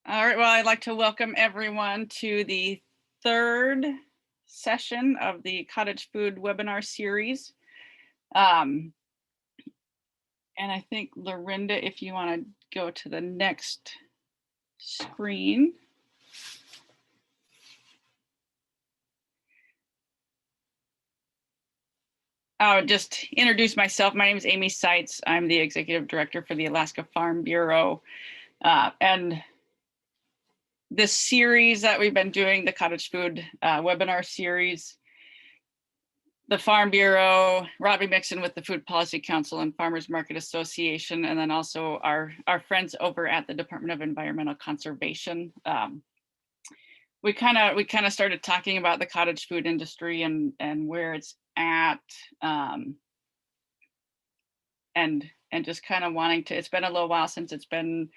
All right, well, I'd like to welcome everyone to the third session of the Cottage Food webinar series. And I think, Lorinda, if you want to go to the next screen. I'll just introduce myself. My name is Amy Seitz. I'm the Executive Director for the Alaska Farm Bureau. And this series that we've been doing, the Cottage Food webinar series, the Farm Bureau, Robbie Mixon with the Food Policy Council and Farmers Market Association, and then also our friends over at the Department of Environmental Conservation. We kind of started talking about the cottage food industry and where it's at, and just kind of wanting to. It's been a little while since it's been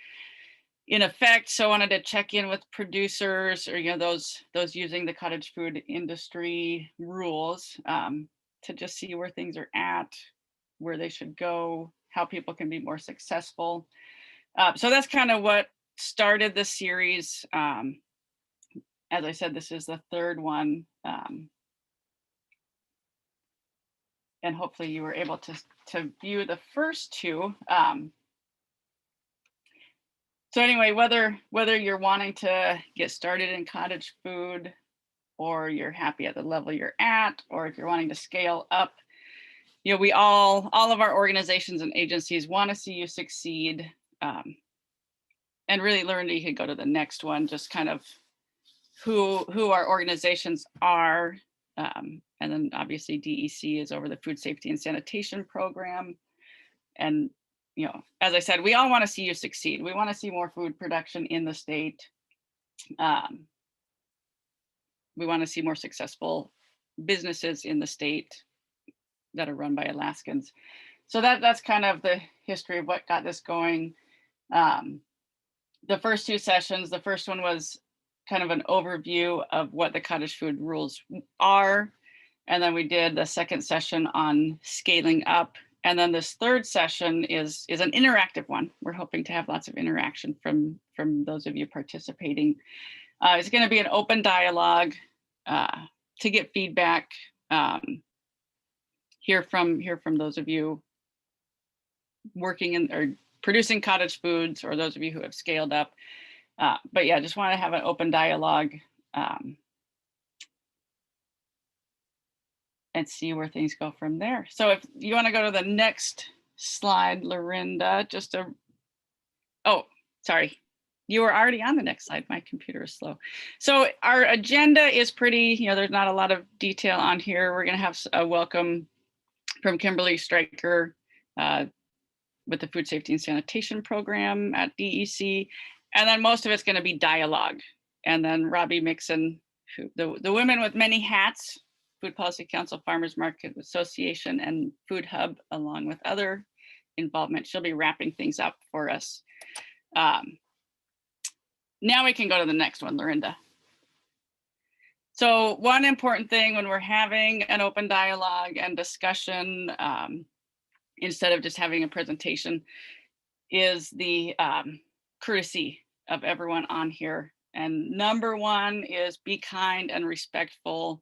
in effect, so I wanted to check in with producers, or those using the cottage food industry rules, to just see where things are at, where they should go, how people can be more successful. So that's kind of what started the series. As I said, this is the third one, and hopefully you were able to view the first two. So anyway, whether you're wanting to get started in cottage food, or you're happy at the level you're at, or if you're wanting to scale up, we all of our organizations and agencies want to see you succeed. And really, Lorinda, you could go to the next one, just kind of who our organizations are. And then obviously DEC is over the Food Safety and Sanitation program. And as I said, we all want to see you succeed. We want to see more food production in the state. We want to see more successful businesses in the state that are run by Alaskans. So that's kind of the history of what got this going. The first two sessions, the first one was kind of an overview of what the cottage food rules are. And then we did the second session on scaling up. And then this third session is an interactive one. We're hoping to have lots of interaction from those of you participating. It's going to be an open dialogue to get feedback, hear from those of you working in or producing cottage foods, or those of you who have scaled up. But yeah, just want to have an open dialogue and see where things go from there. So if you want to go to the next slide, Lorinda, oh, sorry. You were already on the next slide. My computer is slow. So our agenda is pretty, there's not a lot of detail on here. We're going to have a welcome from Kimberly Stryker with the Food Safety and Sanitation program at DEC. And then most of it's going to be dialogue. And then Robbie Mixon, the women with many hats, Food Policy Council, Farmers Market Association, and Food Hub, along with other involvement. She'll be wrapping things up for us. Now we can go to the next one, Lorinda. So one important thing when we're having an open dialogue and discussion, instead of just having a presentation, is the courtesy of everyone on here. And number one is be kind and respectful.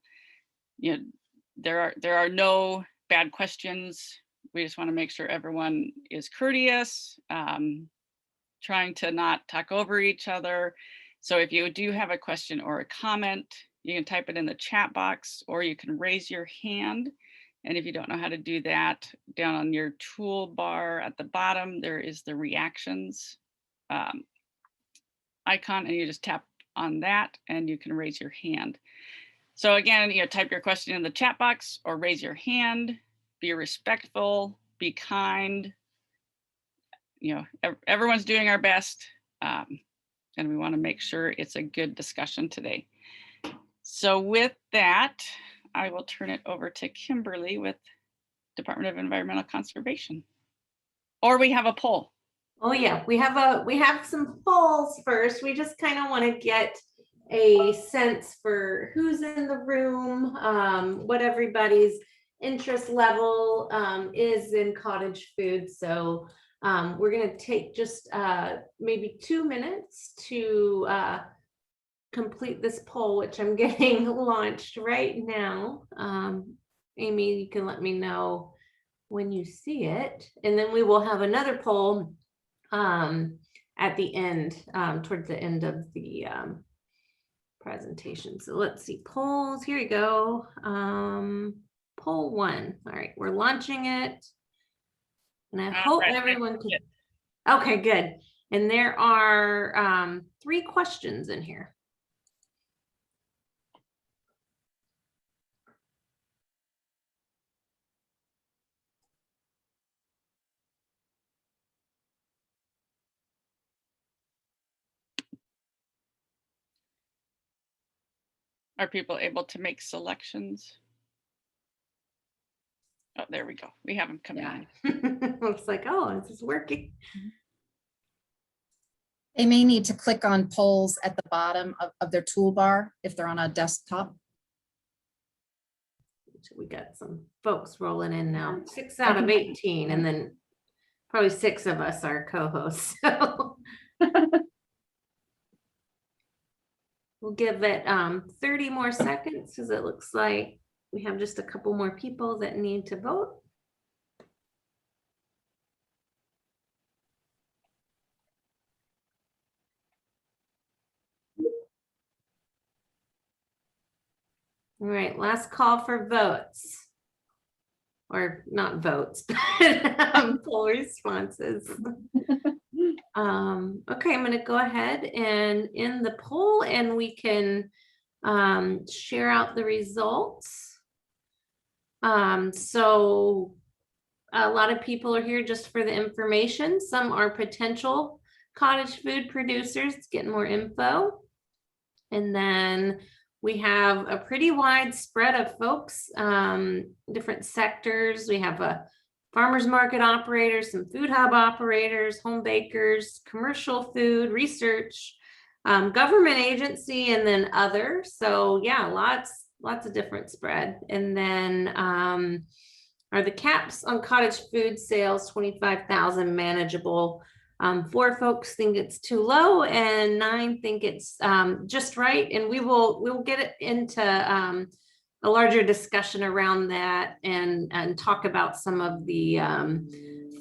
There are no bad questions. We just want to make sure everyone is courteous, trying to not talk over each other. So if you do have a question or a comment, you can type it in the chat box, or you can raise your hand. And if you don't know how to do that, down on your toolbar at the bottom, there is the reactions icon, and you just tap on that and you can raise your hand. So again, type your question in the chat box or raise your hand. Be respectful, be kind. Everyone's doing our best, and we want to make sure it's a good discussion today. So with that, I will turn it over to Kimberly with Department of Environmental Conservation. Or we have a poll. Oh yeah, we have some polls first. We just kind of want to get a sense for who's in the room, what everybody's interest level is in cottage food. So We're going to take just maybe 2 minutes to complete this poll, which I'm getting launched right now. Amy, you can let me know when you see it, and then we will have another poll at the end, towards the end of the presentation. So let's see, polls, here you go. Poll 1. All right, we're launching it. And I hope everyone can. Okay, good. And there are 3 questions in here. Are people able to make selections? Oh, there we go. We have them coming in. Looks like, oh, this is working. They may need to click on polls at the bottom of their toolbar if they're on a desktop. We got some folks rolling in now. 6 out of 18, and then probably 6 of us are co-hosts. So we'll give it 30 more seconds, because it looks like we have just a couple more people that need to vote. All right, last call for votes. Or not votes, but poll responses. Okay, I'm going to go ahead and end the poll, and we can share out the results. So a lot of people are here just for the information. Some are potential cottage food producers, getting more info. And then we have a pretty wide spread of folks, different sectors. We have a farmers market operators, some food hub operators, home bakers, commercial food, research, government agency, and then other. So yeah, lots of different spread. And then are the caps on cottage food sales 25,000 manageable? 4 folks think it's too low, and 9 think it's just right. And we'll get it into a larger discussion around that, and talk about some of the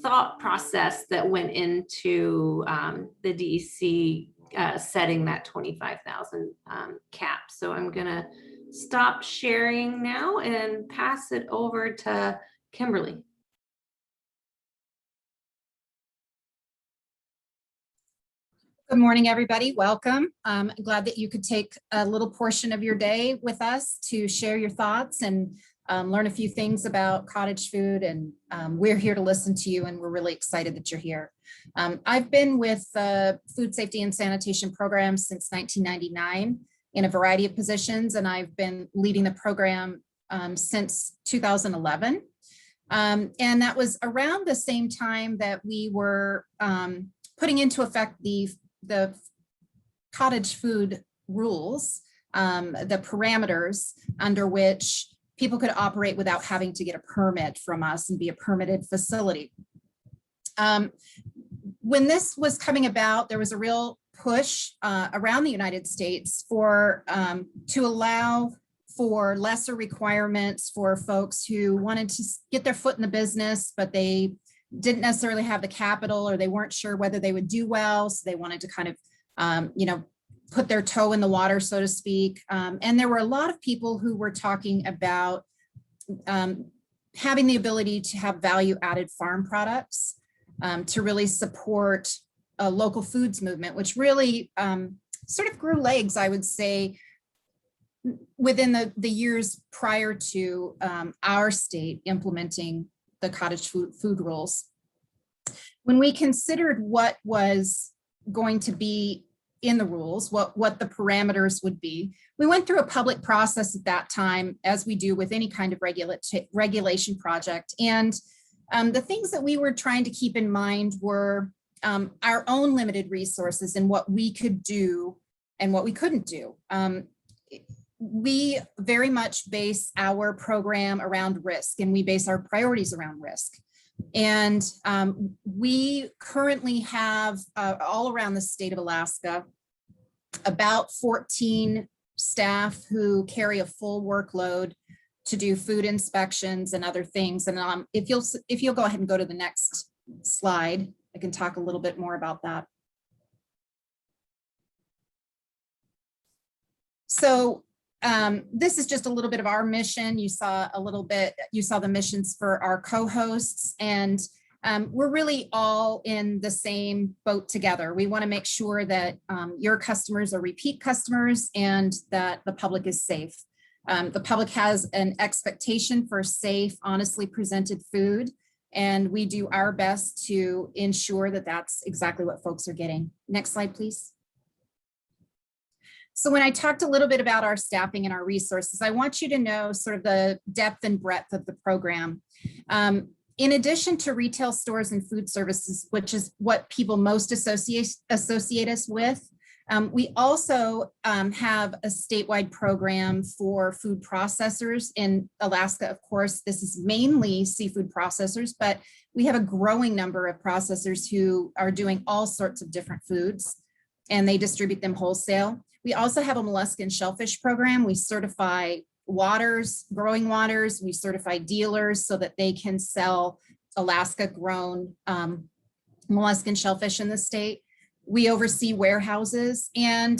thought process that went into the DEC setting that 25,000 cap. So I'm gonna stop sharing now and pass it over to Kimberly. Good morning, everybody. Welcome. I'm glad that you could take a little portion of your day with us to share your thoughts and learn a few things about cottage food. And we're here to listen to you, and we're really excited that you're here. I've been with the Food Safety and Sanitation program since 1999 in a variety of positions, and I've been leading the program since 2011. And that was around the same time that we were putting into effect the cottage food rules, the parameters under which people could operate without having to get a permit from us and be a permitted facility. When this was coming about, there was a real push around the United States for to allow for lesser requirements for folks who wanted to get their foot in the business, but they didn't necessarily have the capital, or they weren't sure whether they would do well. So they wanted to kind of, put their toe in the water, so to speak. And there were a lot of people who were talking about having the ability to have value added farm products to really support a local foods movement, which really sort of grew legs, I would say, within the years prior to our state implementing the cottage food rules. When we considered what was going to be in the rules, what the parameters would be, we went through a public process at that time, as we do with any kind of regulation project. And the things that we were trying to keep in mind were our own limited resources and what we could do and what we couldn't do. We very much base our program around risk, and we base our priorities around risk. And we currently have all around the state of Alaska about 14 staff who carry a full workload to do food inspections and other things. And if you'll go ahead and go to the next slide, I can talk a little bit more about that. So this is just a little bit of our mission. You saw the missions for our co-hosts, and we're really all in the same boat together. We want to make sure that your customers are repeat customers and that the public is safe. The public has an expectation for safe, honestly presented food, and we do our best to ensure that that's exactly what folks are getting. Next slide, please. So when I talked a little bit about our staffing and our resources, I want you to know sort of the depth and breadth of the program. In addition to retail stores and food services, which is what people most associate us with, we also have a statewide program for food processors in Alaska. Of course, this is mainly seafood processors, but we have a growing number of processors who are doing all sorts of different foods, and they distribute them wholesale. We also have a mollusk and shellfish program. We certify waters, growing waters. We certify dealers so that they can sell Alaska grown mollusk and shellfish in the state. We oversee warehouses, and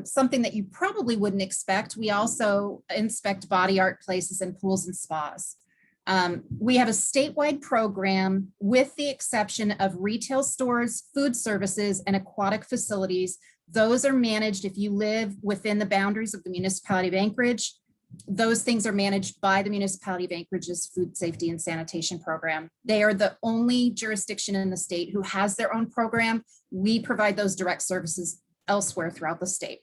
something that you probably wouldn't expect, we also inspect body art places and pools and spas. We have a statewide program with the exception of retail stores, food services, and aquatic facilities. Those are managed if you live within the boundaries of the municipality of Anchorage. Those things are managed by the municipality of Anchorage's Food Safety and Sanitation program. They are the only jurisdiction in the state who has their own program. We provide those direct services elsewhere throughout the state.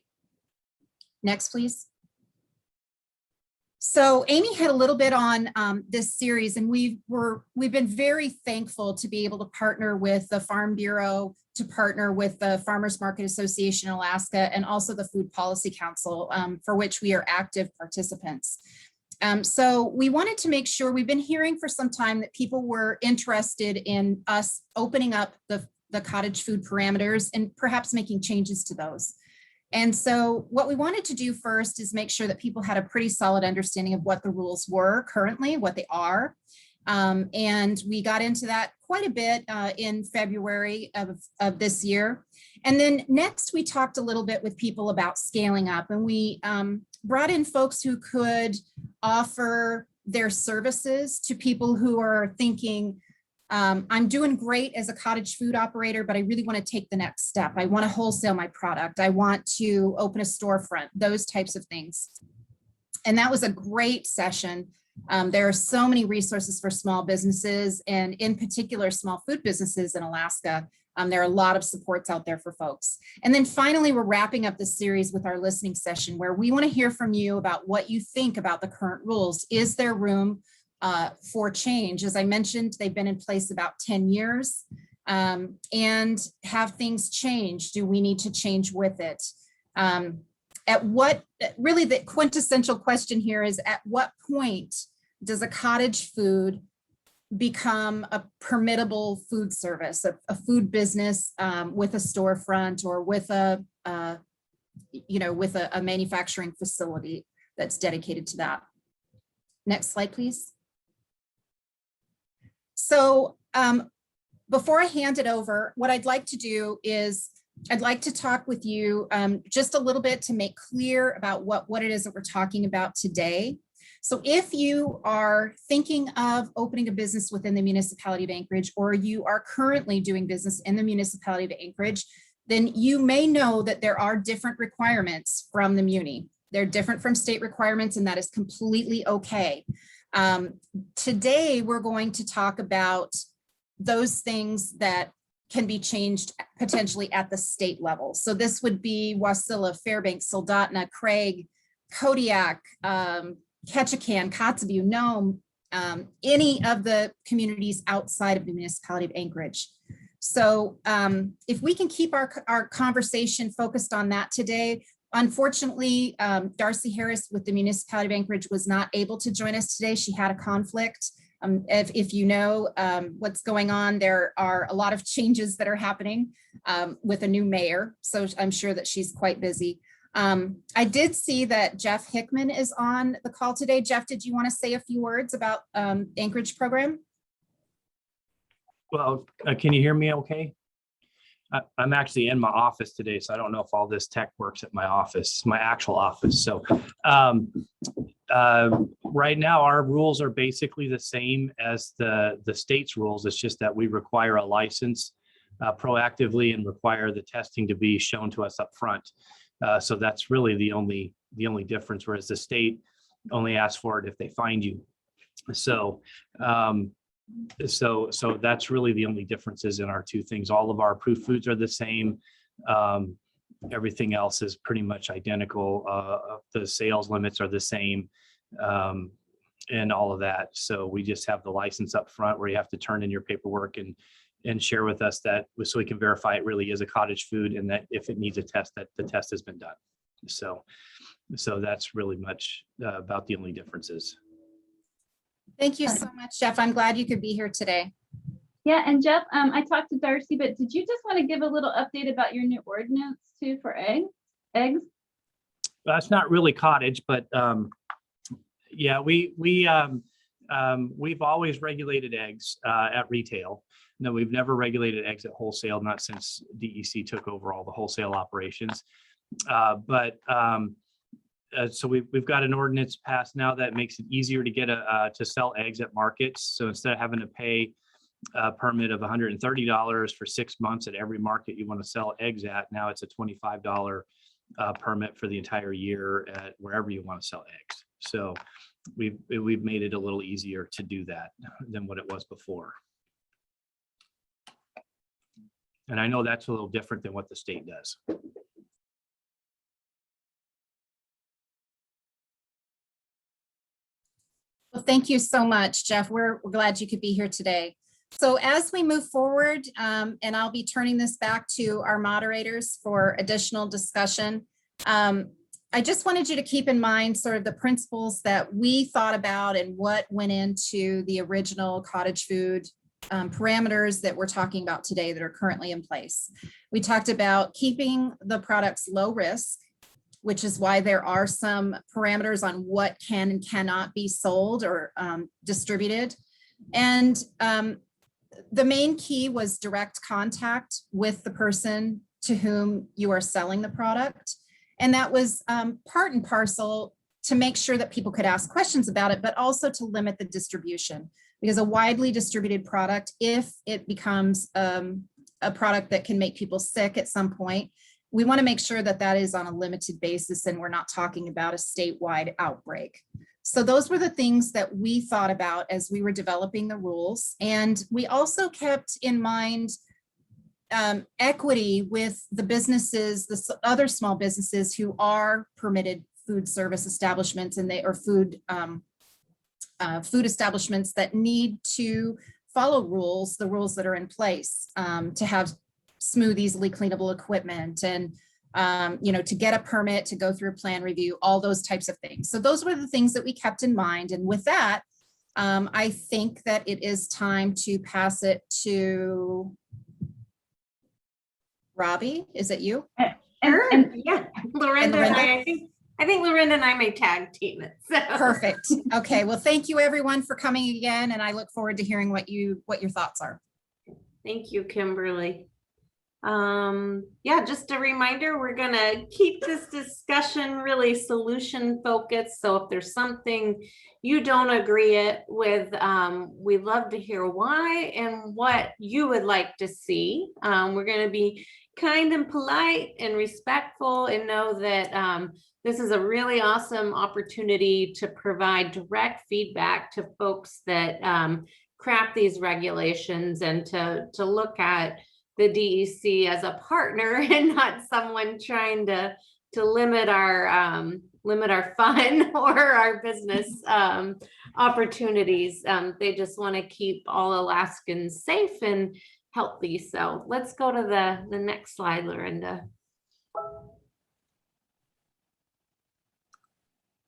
Next, please. So Amy had a little bit on this series, and we've been very thankful to be able to partner with the Farm Bureau, to partner with the Farmers Market Association in Alaska, and also the Food Policy Council, for which we are active participants. So we wanted to make sure, we've been hearing for some time that people were interested in us opening up the cottage food parameters and perhaps making changes to those. And so what we wanted to do first is make sure that people had a pretty solid understanding of what the rules were currently, what they are. And we got into that quite a bit in February of this year. And then next we talked a little bit with people about scaling up, and we brought in folks who could offer their services to people who are thinking, I'm doing great as a cottage food operator, but I really want to take the next step. I want to wholesale my product. I want to open a storefront, those types of things. And that was a great session. There are so many resources for small businesses, and in particular, small food businesses in Alaska. There are a lot of supports out there for folks. And then finally, we're wrapping up this series with our listening session, where we want to hear from you about what you think about the current rules. Is there room for change? As I mentioned, they've been in place about 10 years. And have things changed? Do we need to change with it? At what, really the quintessential question here is, at what point does a cottage food become a permittable food service, a food business with a storefront, or with a manufacturing facility that's dedicated to that? Next slide, please. So before I hand it over, what I'd like to do is I'd like to talk with you just a little bit to make clear about what it is that we're talking about today. So if you are thinking of opening a business within the municipality of Anchorage, or you are currently doing business in the municipality of Anchorage, then you may know that there are different requirements from the muni. They're different from state requirements, and that is completely okay. Today, we're going to talk about those things that can be changed potentially at the state level. So this would be Wasilla, Fairbanks, Soldotna, Craig, Kodiak, Ketchikan, Kotzebue, Nome, any of the communities outside of the municipality of Anchorage. So if we can keep our conversation focused on that today. Unfortunately, Darcy Harris with the municipality of Anchorage was not able to join us today. She had a conflict. If you know what's going on, there are a lot of changes that are happening with a new mayor. So I'm sure that she's quite busy. I did see that Jeff Hickman is on the call today. Jeff, did you want to say a few words about Anchorage program? Well, can you hear me okay? I'm actually in my office today, so I don't know if all this tech works at my office, my actual office. So right now, our rules are basically the same as the state's rules. It's just that we require a license proactively and require the testing to be shown to us up front. So that's really the only difference, whereas the state only asks for it if they find you. So so that's really the only differences in our two things. All of our approved foods are the same. Everything else is pretty much identical. The sales limits are the same, and all of that. So we just have the license up front where you have to turn in your paperwork and share with us that so we can verify it really is a cottage food, and that if it needs a test, that the test has been done. So that's really much about the only differences. Thank you so much, Jeff. I'm glad you could be here today. Yeah, and Jeff, I talked to Darcy, but did you just want to give a little update about your new ordinance too for eggs? That's not really cottage, but yeah, we've always regulated eggs at retail. No, we've never regulated eggs at wholesale, not since DEC took over all the wholesale operations. So we've got an ordinance passed now that makes it easier to get to sell eggs at markets. So instead of having to pay a permit of $130 for 6 months at every market you want to sell eggs at, now it's a $25 permit for the entire year at wherever you want to sell eggs. So we've made it a little easier to do that than what it was before. And I know that's a little different than what the state does. Well, thank you so much, Jeff. We're glad you could be here today. So as we move forward, and I'll be turning this back to our moderators for additional discussion, I just wanted you to keep in mind sort of the principles that we thought about and what went into the original cottage food parameters that we're talking about today that are currently in place. We talked about keeping the products low risk, which is why there are some parameters on what can and cannot be sold or distributed. And the main key was direct contact with the person to whom you are selling the product. And that was part and parcel to make sure that people could ask questions about it, but also to limit the distribution. Because a widely distributed product, if it becomes a product that can make people sick at some point, we want to make sure that that is on a limited basis and we're not talking about a statewide outbreak. So those were the things that we thought about as we were developing the rules. And we also kept in mind equity with the businesses, the other small businesses who are permitted food service establishments, and they are food establishments that need to follow rules, the rules that are in place to have smooth, easily cleanable equipment, and to get a permit, to go through a plan review, all those types of things. So those were the things that we kept in mind. And with that, I think that it is time to pass it to Robbie. Is it you? Yeah, Lorinda and I think Lorinda and I may tag team it. So. Perfect. Okay. Well, thank you everyone for coming again. And I look forward to hearing what your thoughts are. Thank you, Kimberly. Yeah, just a reminder, we're going to keep this discussion really solution focused. So if there's something you don't agree with, we'd love to hear why and what you would like to see. We're going to be kind and polite and respectful and know that this is a really awesome opportunity to provide direct feedback to folks that craft these regulations, and to look at the DEC as a partner and not someone trying to limit our fun or our business opportunities. They just want to keep all Alaskans safe and healthy. So let's go to the next slide, Lorinda.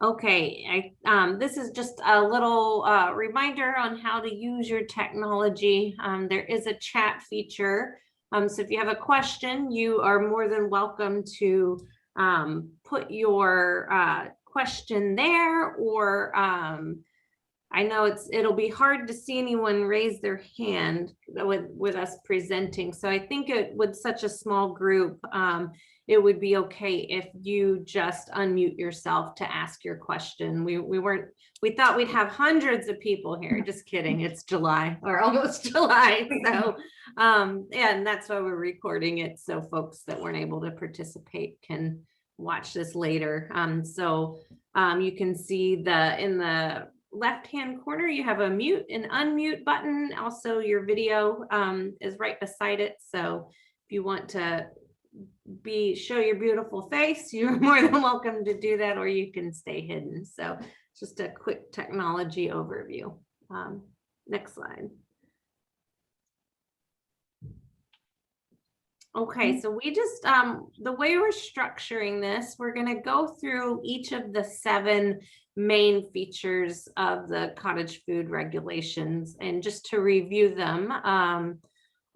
Okay, this is just a little reminder on how to use your technology. There is a chat feature. So if you have a question, you are more than welcome to put your question there, or I know it'll be hard to see anyone raise their hand with us presenting. So I think with such a small group, it would be okay if you just unmute yourself to ask your question. We thought we'd have hundreds of people here. Just kidding. It's July, or almost July. So, and that's why we're recording it, so folks that weren't able to participate can watch this later. So you can see in the left-hand corner, you have a mute and unmute button. Also, your video is right beside it. So if you want to show your beautiful face, you're more than welcome to do that, or you can stay hidden. So just a quick technology overview. Next slide. Okay, so we just, the way we're structuring this, we're going to go through each of the 7 main features of the cottage food regulations. And just to review them,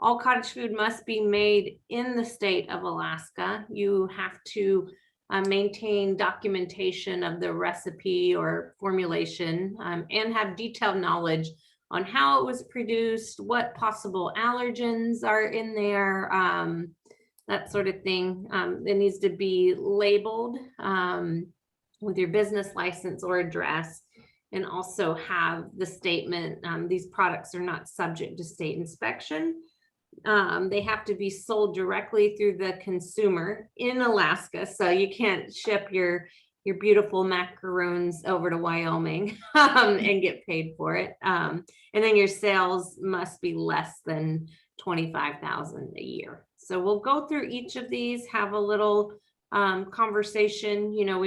all cottage food must be made in the state of Alaska. You have to maintain documentation of the recipe or formulation, and have detailed knowledge on how it was produced, what possible allergens are in there, that sort of thing. It needs to be labeled with your business license or address, and also have the statement, these products are not subject to state inspection. They have to be sold directly through the consumer in Alaska. So you can't ship your beautiful macaroons over to Wyoming and get paid for it. And then your sales must be less than $25,000 a year. So we'll go through each of these, have a little conversation. You know,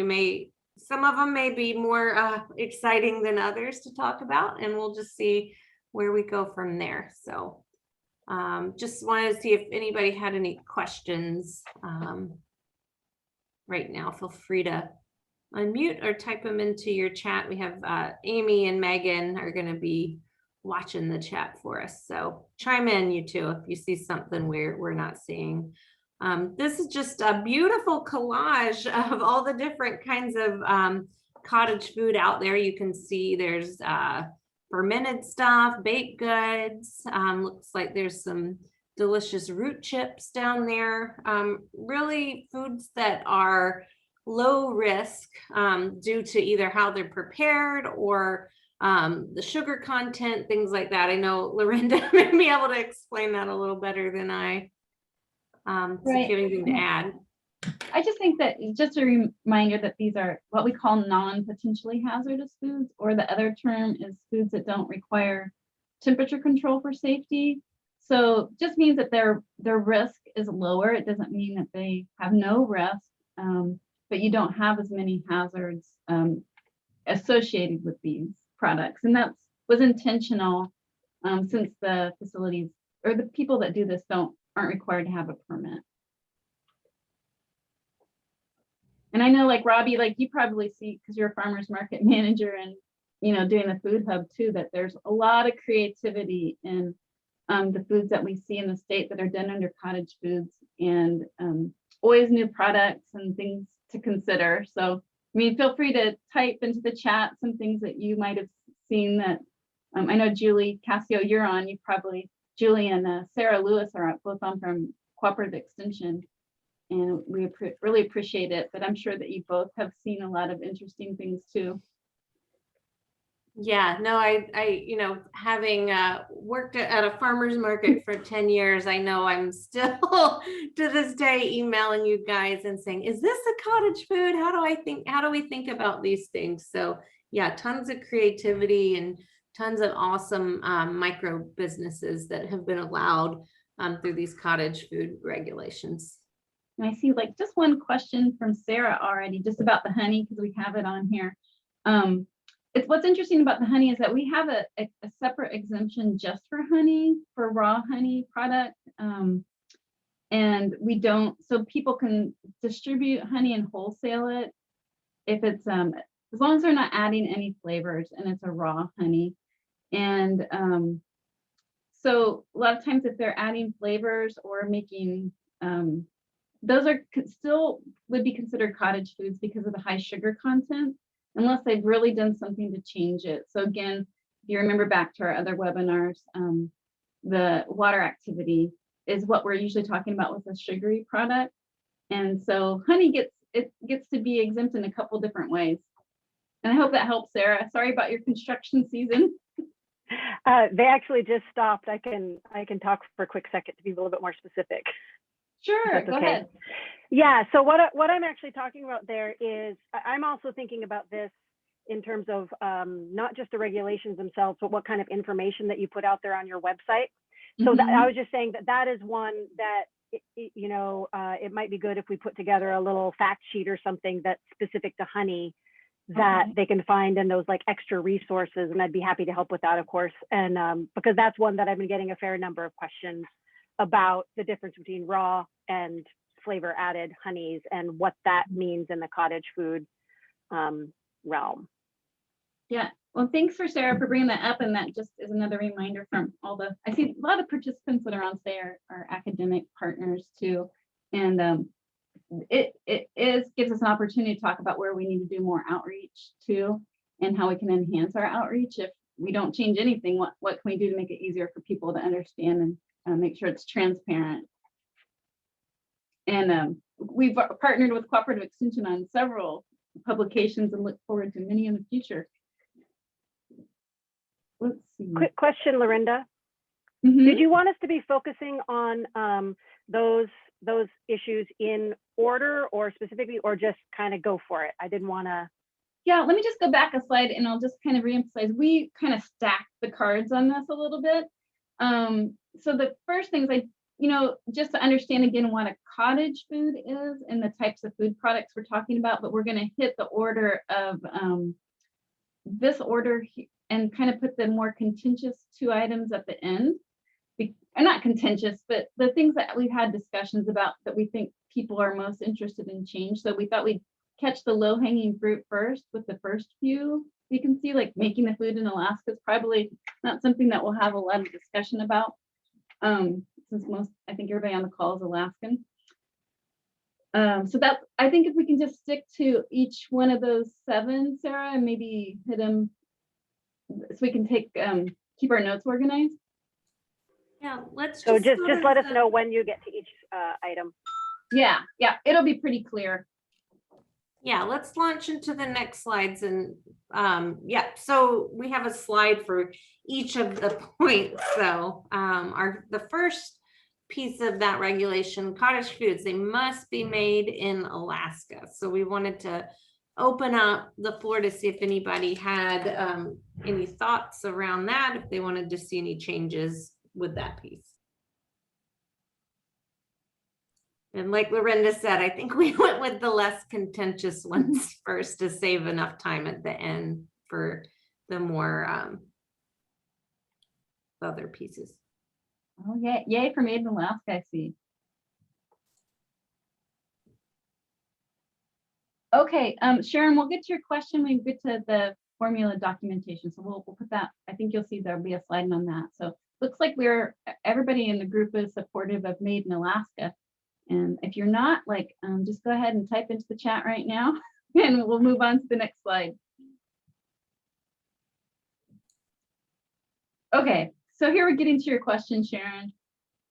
some of them may be more exciting than others to talk about, and we'll just see where we go from there. So just wanted to see if anybody had any questions right now. Feel free to unmute or type them into your chat. We have Amy and Megan are going to be watching the chat for us. So chime in, you two, if you see something we're not seeing. This is just a beautiful collage of all the different kinds of cottage food out there. You can see there's fermented stuff, baked goods. Looks like there's some delicious root chips down there. Really foods that are low risk due to either how they're prepared or the sugar content, things like that. I know Lorinda may be able to explain that a little better than I. So if you have anything to add. I just think that just a reminder that these are what we call non-potentially hazardous foods, or the other term is foods that don't require temperature control for safety. So just means that their risk is lower. It doesn't mean that they have no risk, but you don't have as many hazards associated with these products. And that was intentional, since the facilities or the people that do this aren't required to have a permit. And I know, like Robbie, like you probably see, because you're a farmer's market manager and, you know, doing the food hub too, that there's a lot of creativity in the foods that we see in the state that are done under cottage foods, and always new products and things to consider. So, I mean, feel free to type into the chat some things that you might have seen that I know Julie Cassio, you're on, you probably, Julie and Sarah Lewis are both on from Cooperative Extension. And we really appreciate it, but I'm sure that you both have seen a lot of interesting things too. Yeah, no, I you know, having worked at a farmer's market for 10 years, I know I'm still to this day emailing you guys and saying, is this a cottage food? How do we think about these things? So yeah, tons of creativity and tons of awesome micro businesses that have been allowed through these cottage food regulations. And I see like just one question from Sarah already, just about the honey, because we have it on here. It's what's interesting about the honey is that we have a separate exemption just for honey, for raw honey product. And we don't, so people can distribute honey and wholesale it if it's as long as they're not adding any flavors and it's a raw honey. And so a lot of times if they're adding flavors or making, those are still would be considered cottage foods because of the high sugar content, unless they've really done something to change it. So again, if you remember back to our other webinars, the water activity is what we're usually talking about with a sugary product. And so honey gets to be exempt in a couple different ways. And I hope that helps, Sarah. Sorry about your construction season. They actually just stopped. I can talk for a quick second to be a little bit more specific. Sure, go ahead. Yeah, so what I'm actually talking about there is, I'm also thinking about this in terms of not just the regulations themselves, but what kind of information that you put out there on your website. So that, I was just saying that is one that, it might be good if we put together a little fact sheet or something that's specific to honey that they can find in those like extra resources. And I'd be happy to help with that, of course. And because that's one that I've been getting a fair number of questions about, the difference between raw and flavor added honeys and what that means in the cottage food realm. Yeah, well, thanks for Sarah for bringing that up. And that just is another reminder from I see a lot of participants that are on today are academic partners too. And it gives us an opportunity to talk about where we need to do more outreach too, and how we can enhance our outreach. If we don't change anything, what can we do to make it easier for people to understand and make sure it's transparent? And we've partnered with Cooperative Extension on several publications and look forward to many in the future. Let's see. Quick question, Lorinda. Did you want us to be focusing on those issues in order or specifically, or just kind of go for it? I didn't want to. Yeah, let me just go back a slide and I'll just kind of reemphasize. We kind of stacked the cards on this a little bit. So the first things just to understand again what a cottage food is and the types of food products we're talking about, but we're going to hit the order of this order and kind of put the more contentious 2 items at the end. Not contentious, but the things that we've had discussions about that we think people are most interested in change. So we thought we'd catch the low-hanging fruit first with the first few. You can see like making the food in Alaska is probably not something that we'll have a lot of discussion about, since I think everybody on the call is Alaskan. So that, I think if we can just stick to each one of those 7, Sarah, and maybe hit them so we can keep our notes organized. Yeah, let's So just let us know when you get to each item. Yeah, it'll be pretty clear. Yeah, let's launch into the next slides. And so we have a slide for each of the points. So the first piece of that regulation, cottage foods, they must be made in Alaska. So we wanted to open up the floor to see if anybody had any thoughts around that, if they wanted to see any changes with that piece. And like Lorinda said, I think we went with the less contentious ones first to save enough time at the end for the more other pieces. Oh yeah, yay for Made in Alaska, I see. Okay, Sharon, we'll get to your question when we get to the formula documentation. So we'll put that, I think you'll see there'll be a slide on that. So looks like everybody in the group is supportive of Made in Alaska. And if you're not, just go ahead and type into the chat right now and we'll move on to the next slide. Okay, so here we're getting to your question, Sharon.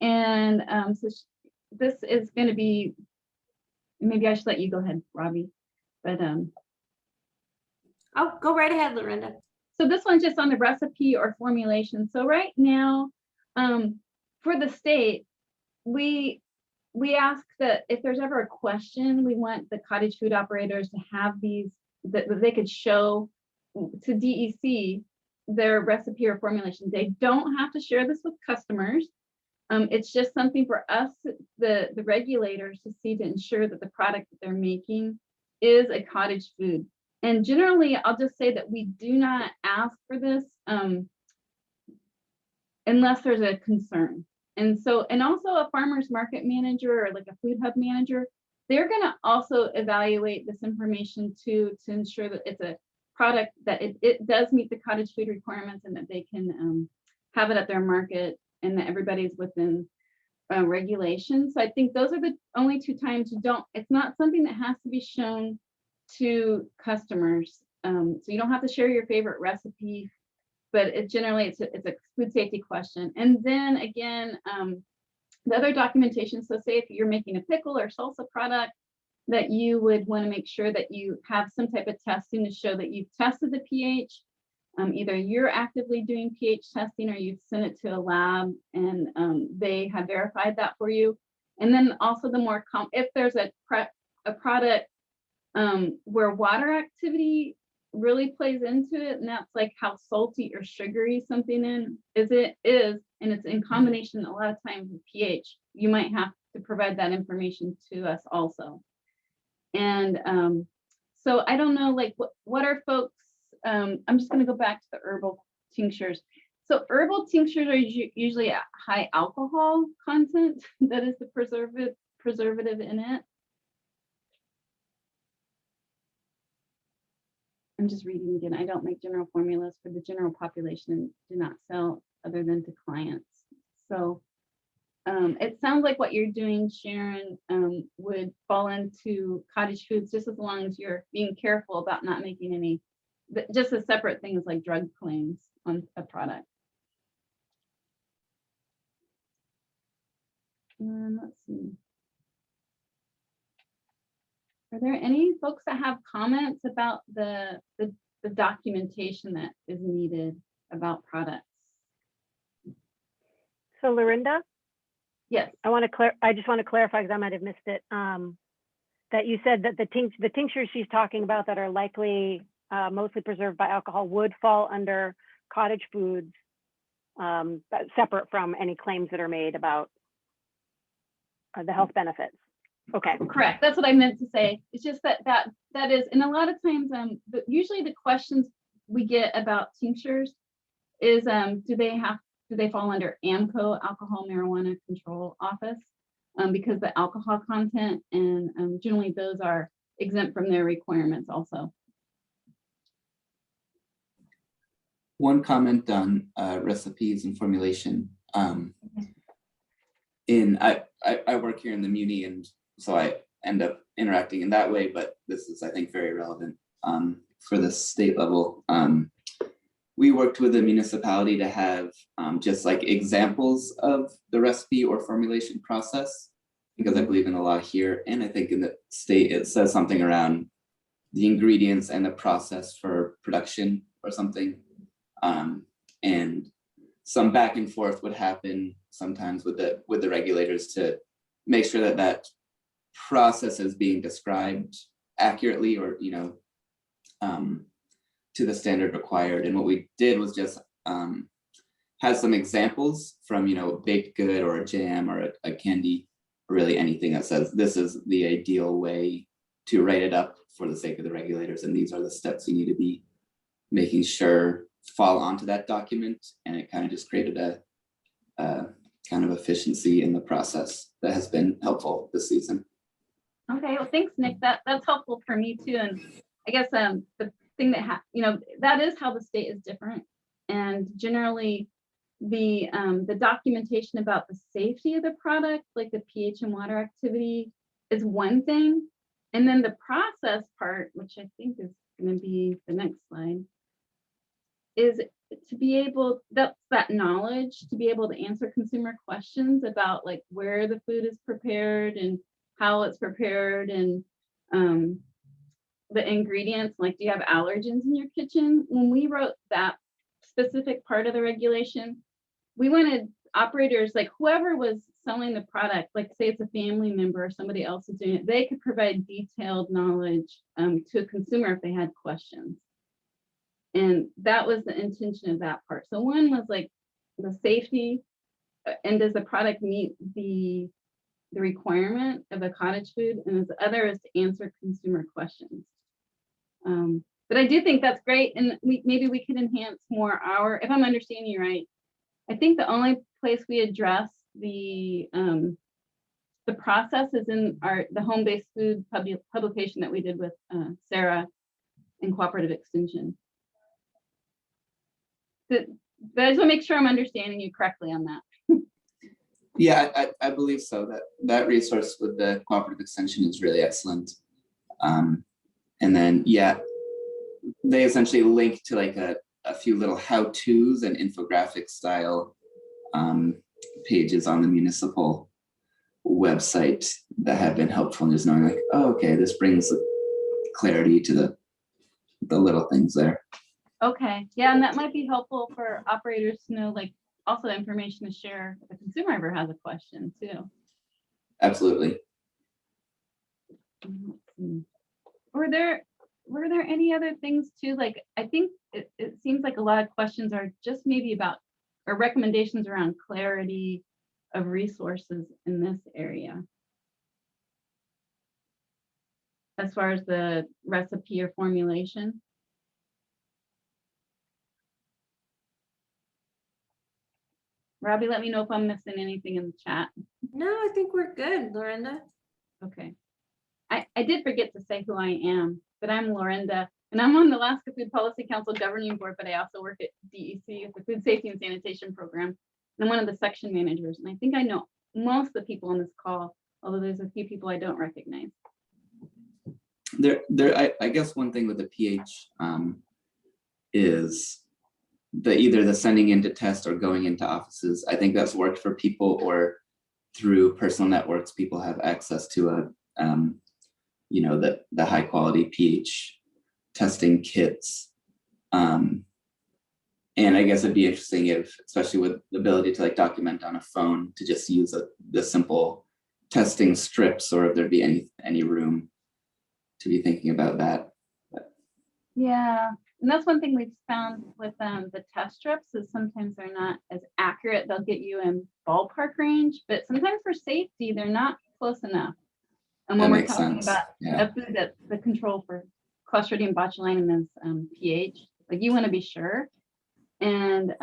And so this is going to be, maybe I should let you go ahead, Robbie. But oh, go right ahead, Lorinda. So this one's just on the recipe or formulation. So right now, for the state, we ask that if there's ever a question, we want the cottage food operators to have these, that they could show to DEC their recipe or formulation. They don't have to share this with customers. It's just something for us, the regulators, to see to ensure that the product that they're making is a cottage food. And generally, I'll just say that we do not ask for this unless there's a concern. And also a farmer's market manager or like a food hub manager, they're going to also evaluate this information to ensure that it's a product that it does meet the cottage food requirements and that they can have it at their market and that everybody's within regulations. So I think those are the only two times it's not something that has to be shown to customers. So you don't have to share your favorite recipe, but it's a food safety question. And then again, the other documentation, so say if you're making a pickle or salsa product, that you would want to make sure that you have some type of testing to show that you've tested the pH. Either you're actively doing pH testing or you've sent it to a lab and they have verified that for you. And then also if there's a product where water activity really plays into it, and that's like how salty or sugary something is, and it's in combination a lot of times with pH, you might have to provide that information to us also. And so I don't know, like what are folks, I'm just going to go back to the herbal tinctures. So herbal tinctures are usually a high alcohol content that is the preservative in it. I'm just reading again. I don't make general formulas for the general population and do not sell other than to clients. So it sounds like what you're doing, Sharon, would fall into cottage foods just as long as you're being careful about not making any, just as separate things like drug claims on a product. And let's see. Are there any folks that have comments about the documentation that is needed about products? So Lorinda, Yes. I just want to clarify because I might have missed it. That you said that the tinctures she's talking about that are likely mostly preserved by alcohol would fall under cottage foods, separate from any claims that are made about the health benefits. Okay. Correct. That's what I meant to say. It's just that is, and a lot of times, usually the questions we get about tinctures is, do they fall under AMCO, Alcohol Marijuana Control Office, because the alcohol content and generally those are exempt from their requirements also. One comment on recipes and formulation. I work here in the Muni, and so I end up interacting in that way, but this is, I think, very relevant for the state level. We worked with the municipality to have just like examples of the recipe or formulation process, because I believe in the law here, and I think in the state it says something around the ingredients and the process for production or something. And some back and forth would happen sometimes with the regulators to make sure that that process is being described accurately, or to the standard required. And what we did was just have some examples from baked good or a jam or a candy, or really anything that says this is the ideal way to write it up for the sake of the regulators, and these are the steps you need to be making sure fall onto that document. And it kind of just created a kind of efficiency in the process that has been helpful this season. Okay, well, thanks, Nick. That's helpful for me too. And I guess the thing that that is how the state is different. And generally, the documentation about the safety of the product, like the pH and water activity, is one thing. And then the process part, which I think is going to be the next slide, is to be able, that's that knowledge to be able to answer consumer questions about like where the food is prepared and how it's prepared, and the ingredients, like do you have allergens in your kitchen? When we wrote that specific part of the regulation, we wanted operators, like whoever was selling the product, like say it's a family member or somebody else is doing it, they could provide detailed knowledge to a consumer if they had questions. And that was the intention of that part. So one was like the safety, and does the product meet the requirement of a cottage food, and the other is to answer consumer questions. But I do think that's great, and maybe we could enhance more if I'm understanding you right, I think the only place we address the process is in the home-based food publication that we did with Sarah, and cooperative extension. But I just want to make sure I'm understanding you correctly on that. Yeah, I believe so. That resource with the cooperative extension is really excellent. And then, yeah, they essentially link to like a few little how-tos and infographic style pages on the municipal website that have been helpful in just knowing like, oh, okay, this brings clarity to the little things there. Okay, yeah, and that might be helpful for operators to know, like, also information to share if a consumer ever has a question too. Absolutely. Let's see. Were there any other things too? Like, I think it seems like a lot of questions are just maybe about, or recommendations around clarity of resources in this area. As far as the recipe or formulation. Robbie, let me know if I'm missing anything in the chat. No, I think we're good, Lorinda. Okay. I did forget to say who I am, but I'm Lorinda, and I'm on the Alaska Food Policy Council Governing Board, but I also work at DEC with the Food Safety and Sanitation Program. And I'm one of the section managers, and I think I know most of the people on this call, although there's a few people I don't recognize. I guess one thing with the pH is either the sending into test or going into offices. I think that's worked for people, or through personal networks, people have access to the high quality pH testing kits. And I guess it'd be interesting if, especially with the ability to like document on a phone, to just use the simple testing strips, or if there'd be any room to be thinking about that. Yeah, and that's one thing we've found with the test strips is sometimes they're not as accurate. They'll get you in ballpark range, but sometimes for safety, they're not close enough. And when That we're makes talking sense. about Yeah. a food that the control for Clostridium botulinum is pH, like you want to be sure. And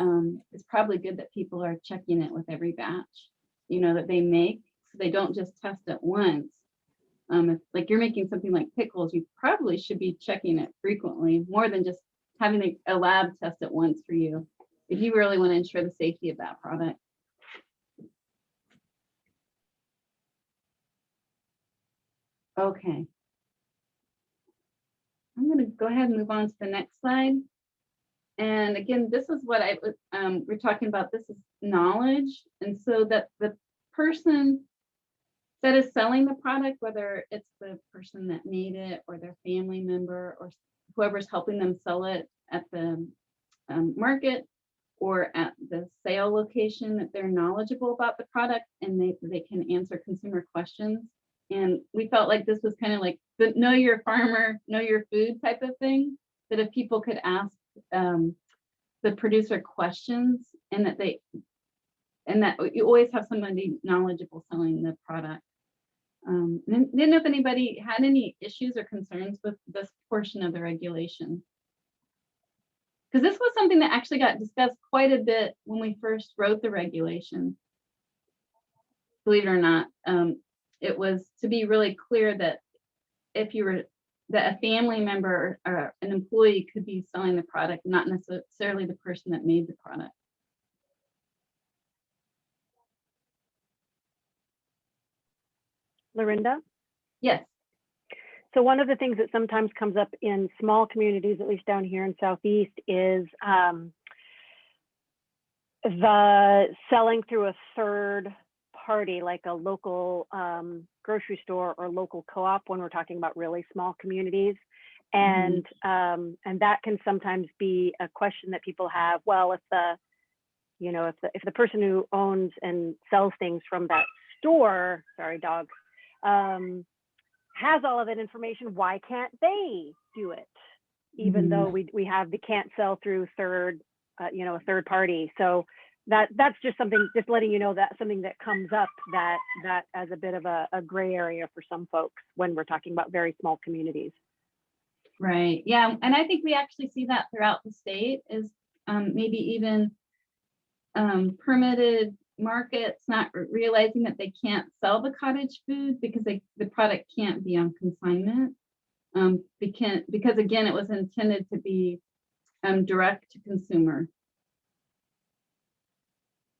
it's probably good that people are checking it with every batch, that they make, so they don't just test it once. If like you're making something like pickles, you probably should be checking it frequently, more than just having a lab test it once for you, if you really want to ensure the safety of that product. Okay. I'm going to go ahead and move on to the next slide. And again, this is what we're talking about. This is knowledge. And so that the person that is selling the product, whether it's the person that made it or their family member or whoever's helping them sell it at the market or at the sale location, that they're knowledgeable about the product and they can answer consumer questions. And we felt like this was kind of like the know your farmer, know your food type of thing, that if people could ask the producer questions, and that you always have somebody knowledgeable selling the product. Didn't know if anybody had any issues or concerns with this portion of the regulation. Because this was something that actually got discussed quite a bit when we first wrote the regulation. Believe it or not, it was to be really clear that that a family member or an employee could be selling the product, not necessarily the person that made the product. Lorinda? Yes. So one of the things that sometimes comes up in small communities, at least down here in Southeast, is the selling through a third party, like a local grocery store or local co-op, when we're talking about really small communities. And that can sometimes be a question that people have. Well, if the person who owns and sells things from that store, sorry, dogs, has all of that information, why can't they do it? Even though we have the can't sell through a third party. So that's just something, just letting you know, that's something that comes up that as a bit of a gray area for some folks when we're talking about very small communities. Right. Yeah. And I think we actually see that throughout the state is maybe even permitted markets not realizing that they can't sell the cottage food because the product can't be on consignment. Because again, it was intended to be direct to consumer.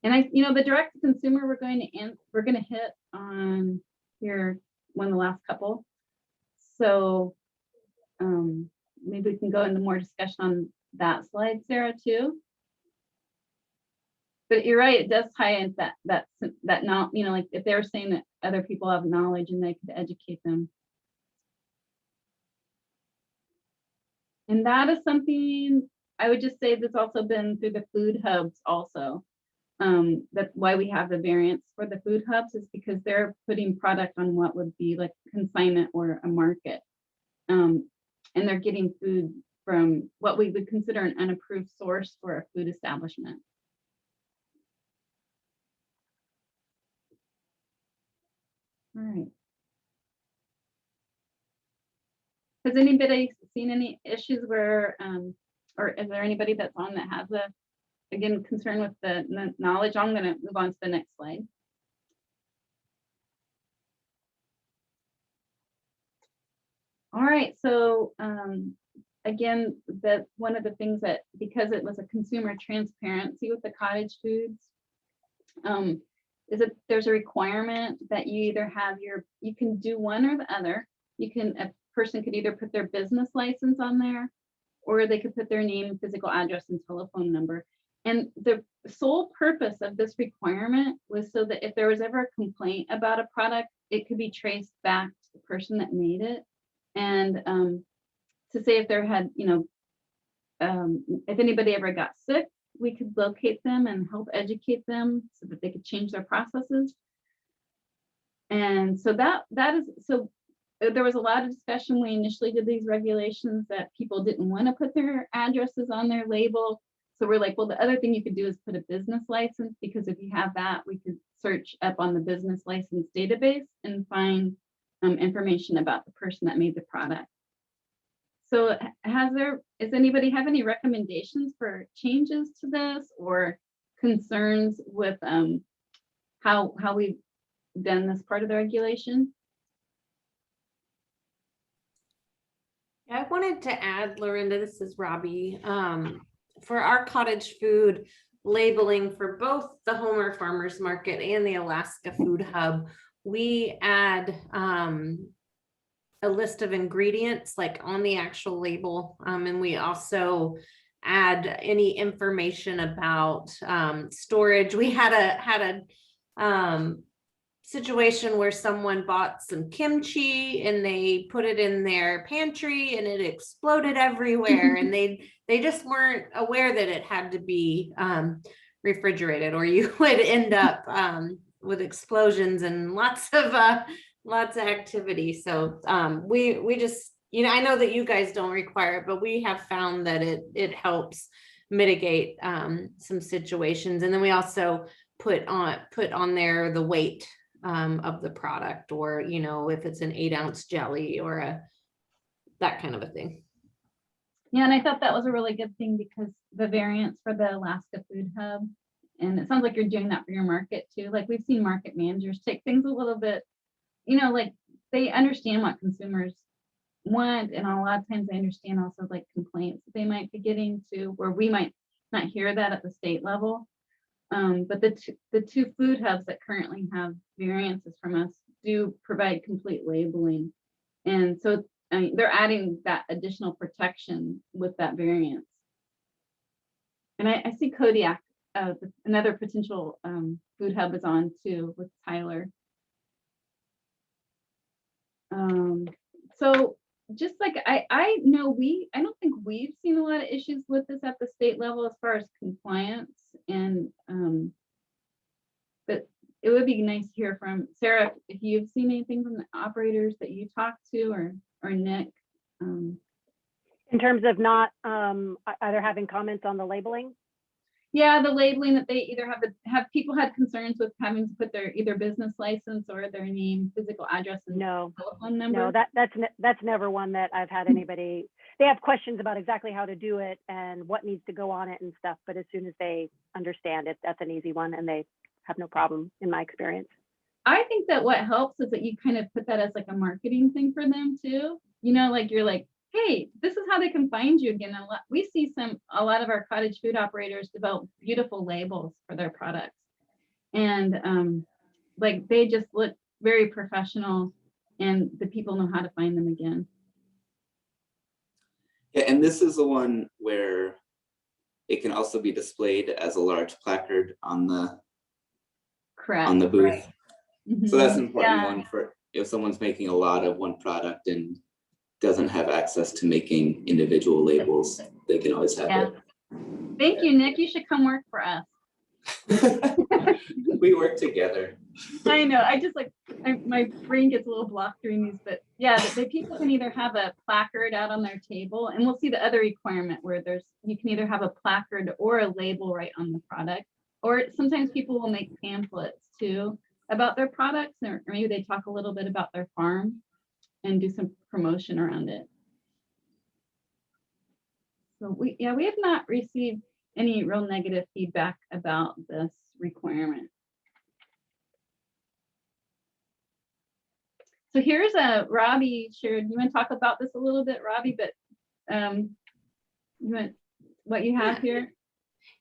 And the direct to consumer, we're going to hit on here one of the last couple. So maybe we can go into more discussion on that slide, Sarah, too. But you're right, it does tie into that not, like if they're saying that other people have knowledge and they could educate them. And that is something I would just say that's also been through the food hubs also. That's why we have the variants for the food hubs, is because they're putting product on what would be like consignment or a market. And they're getting food from what we would consider an unapproved source for a food establishment. All right. Has anybody seen any issues where, or is there anybody that's on that has again, concern with the knowledge? I'm going to move on to the next slide. All right, so again, one of the things that, because it was a consumer transparency with the cottage foods, is that there's a requirement that you either have you can do one or the other. A person could either put their business license on there, or they could put their name, physical address, and telephone number. And the sole purpose of this requirement was so that if there was ever a complaint about a product, it could be traced back to the person that made it. And to say if there had, if anybody ever got sick, we could locate them and help educate them so that they could change their processes. And so there was a lot of discussion when we initially did these regulations that people didn't want to put their addresses on their label. So we're like, well, the other thing you could do is put a business license, because if you have that, we could search up on the business license database and find information about the person that made the product. So does anybody have any recommendations for changes to this, or concerns with how we've done this part of the regulation? I wanted to add, Lorinda, this is Robbie, for our cottage food labeling for both the Homer Farmers Market and the Alaska Food Hub, we add a list of ingredients like on the actual label, and we also add any information about storage. We had a situation where someone bought some kimchi and they put it in their pantry and it exploded everywhere, and they just weren't aware that it had to be refrigerated, or you would end up with explosions and lots of activity. So we just, I know that you guys don't require it, but we have found that it helps mitigate some situations. And then we also put on there the weight of the product, or if it's an 8-ounce jelly or that kind of a thing. Yeah, and I thought that was a really good thing, because the variants for the Alaska Food Hub, and it sounds like you're doing that for your market too. Like we've seen market managers take things a little bit, like they understand what consumers want, and a lot of times they understand also like complaints that they might be getting to, where we might not hear that at the state level. But the two food hubs that currently have variances from us do provide complete labeling, and so they're adding that additional protection with that variance. And I see Kodiak, another potential food hub, is on too with Tyler. So just like I know I don't think we've seen a lot of issues with this at the state level as far as compliance, and but it would be nice to hear from Sarah if you've seen anything from the operators that you talked to, or Nick. In terms of not either having comments on the labeling? Yeah, the labeling, that they either have people had concerns with having to put their either business license or their name, physical address, and telephone number. No, that's never one that I've had anybody. They have questions about exactly how to do it and what needs to go on it and stuff, but as soon as they understand it, that's an easy one, and they have no problem in my experience. I think that what helps is that you kind of put that as like a marketing thing for them too. you know, like you're like, hey, this is how they can find you again. We see a lot of our cottage food operators develop beautiful labels for their products. And like they just look very professional and the people know how to find them again. Yeah, and this is the one where it can also be displayed as a large placard on the Correct. booth. Right. So that's an Mhm. important Yeah. one for if someone's making a lot of one product and doesn't have access to making individual labels, they can always have Yeah. Thank you, Nick. You should come work for us. it. We work together. I know. I just like my brain gets a little blocked during these, but yeah, the people can either have a placard out on their table, and we'll see the other requirement where you can either have a placard or a label right on the product, or sometimes people will make pamphlets too about their products, or maybe they talk a little bit about their farm and do some promotion around it. So we have not received any real negative feedback about this requirement. So here's Robbie shared. You want to talk about this a little bit, Robbie? But you want what you have here?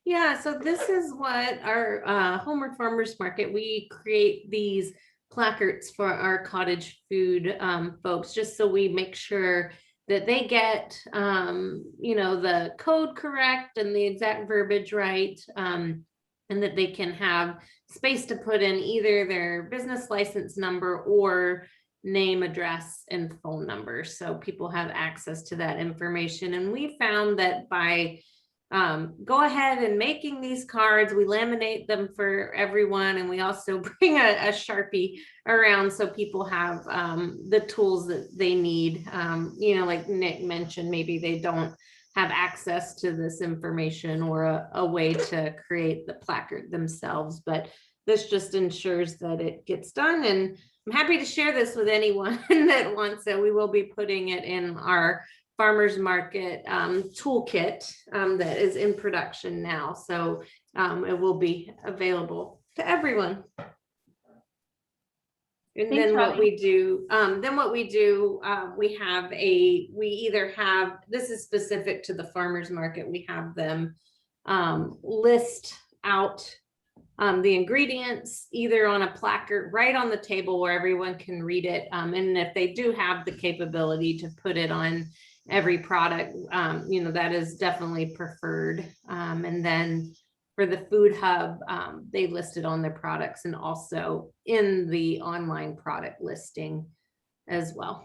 Yeah, so this is what our Homer Farmers Market, we create these placards for our cottage food folks, just so we make sure that they get, you know, the code correct and the exact verbiage right, and that they can have space to put in either their business license number or name, address, and phone number. So people have access to that information. And we found that by go ahead and making these cards, we laminate them for everyone, and we also bring a Sharpie around so people have the tools that they need. You know, like Nick mentioned, maybe they don't have access to this information or a way to create the placard themselves, but this just ensures that it gets done. And I'm happy to share this with anyone that wants it. We will be putting it in our farmers market toolkit that is in production now. So it will be available to everyone. And Thanks, then what Robbie. we do, we either have, this is specific to the farmers market, we have them list out the ingredients either on a placard right on the table where everyone can read it. And if they do have the capability to put it on every product, you know, that is definitely preferred. And then for the food hub, they listed on their products and also in the online product listing as well.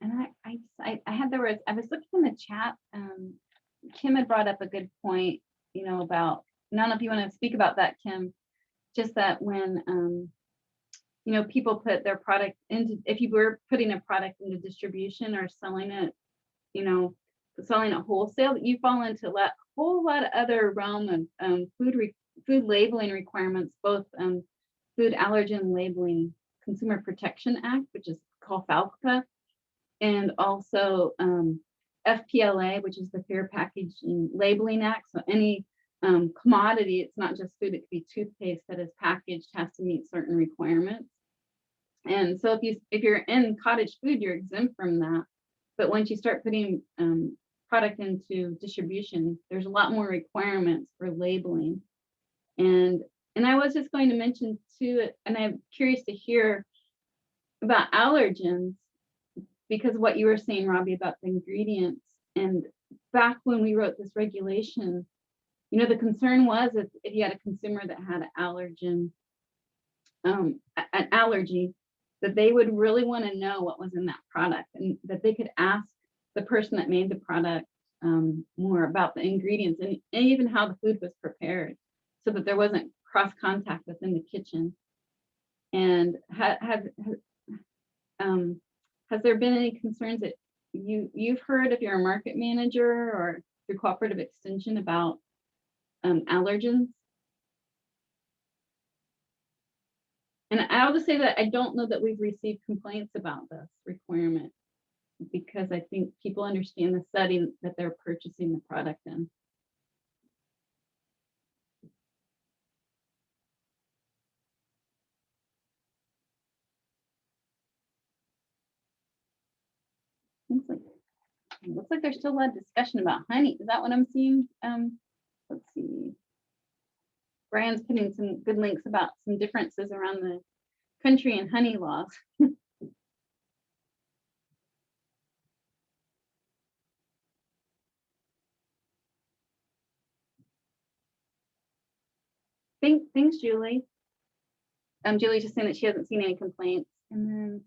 And I had the words, I was looking in the chat. Kim had brought up a good point, you know, about, I don't know if you want to speak about that, Kim, just that when, you know, people put their product into, if you were putting a product into distribution or selling it, you know, selling it wholesale, you fall into a whole lot of other realm of food labeling requirements, both Food Allergen Labeling Consumer Protection Act, which is called FALCPA, and also FPLA, which is the Fair Packaging Labeling Act. So any commodity, it's not just food, it could be toothpaste that is packaged, has to meet certain requirements. And so if you're in cottage food, you're exempt from that. But once you start putting product into distribution, there's a lot more requirements for labeling. And I was just going to mention too, and I'm curious to hear about allergens, because what you were saying, Robbie, about the ingredients. And back when we wrote this regulation, you know, the concern was if you had a consumer that had an allergy, that they would really want to know what was in that product, and that they could ask the person that made the product more about the ingredients and even how the food was prepared, so that there wasn't cross contact within the kitchen. And has there been any concerns that you've heard if you're a market manager or your cooperative extension about allergens? And I'll just say that I don't know that we've received complaints about this requirement, because I think people understand the setting that they're purchasing the product in. Looks like there's still a lot of discussion about honey. Is that what I'm seeing? Let's see. Brian's putting some good links about some differences around the country and honey laws. Thanks, Julie. Julie's just saying that she hasn't seen any complaints. And then,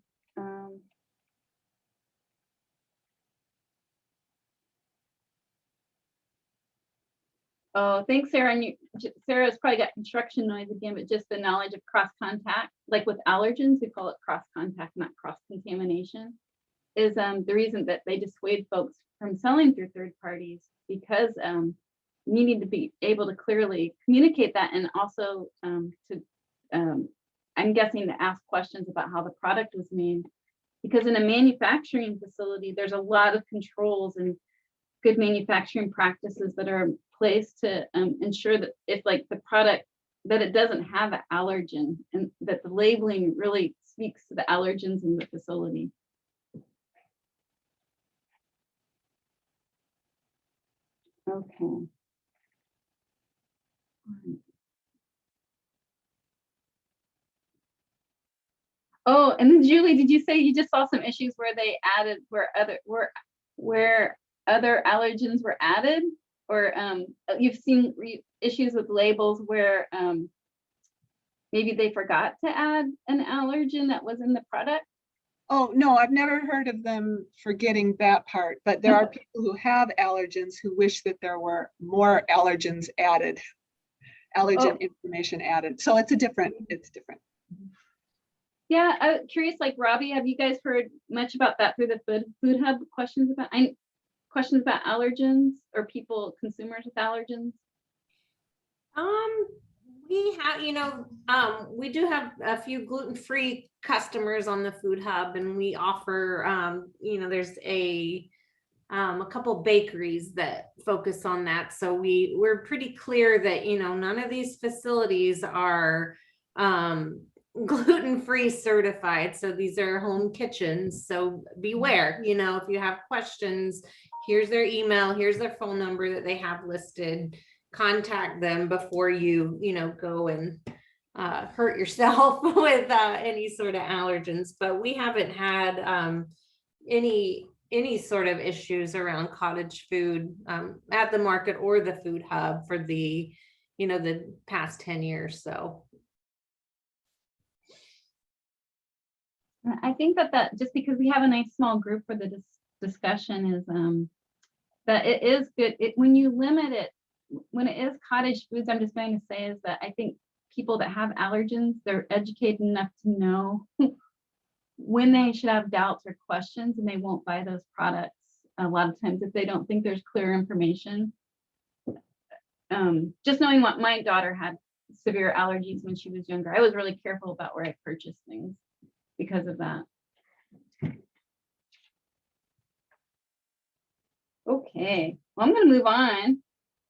oh, thanks, Sarah. And Sarah's probably got construction noise again, but just the knowledge of cross contact, like with allergens, we call it cross contact, not cross contamination, is the reason that they dissuade folks from selling through third parties, because you need to be able to clearly communicate that, and also I'm guessing to ask questions about how the product was made, because in a manufacturing facility, there's a lot of controls and good manufacturing practices that are placed to ensure that if like the product, that it doesn't have an allergen, and that the labeling really speaks to the allergens in the facility. Okay. Oh, and then Julie, did you say you just saw some issues where they added where other allergens were added, or you've seen issues with labels where maybe they forgot to add an allergen that was in the product? Oh, no, I've never heard of them forgetting that part, but there are people who have allergens who wish that there were more allergens added, allergen information added. So it's different. Yeah, I'm curious, like Robbie, have you guys heard much about that through the Food Hub? Questions about allergens, or people, consumers with allergens? We have, we do have a few gluten-free customers on the Food Hub, and we offer, there's a couple bakeries that focus on that. So we're pretty clear that, none of these facilities are gluten-free certified. So these are home kitchens. So beware, if you have questions, here's their email, here's their phone number that they have listed. Contact them before you, go and hurt yourself with any sort of allergens. But we haven't had any sort of issues around cottage food at the market or the Food Hub for the past 10 years. So I think that just because we have a nice small group for the discussion is that it is good when you limit it. When it is cottage foods, I'm just going to say is that I think people that have allergens, they're educated enough to know when they should have doubts or questions, and they won't buy those products a lot of times if they don't think there's clear information. Just knowing what my daughter had severe allergies when she was younger, I was really careful about where I purchased things because of that. Okay, well, I'm going to move on.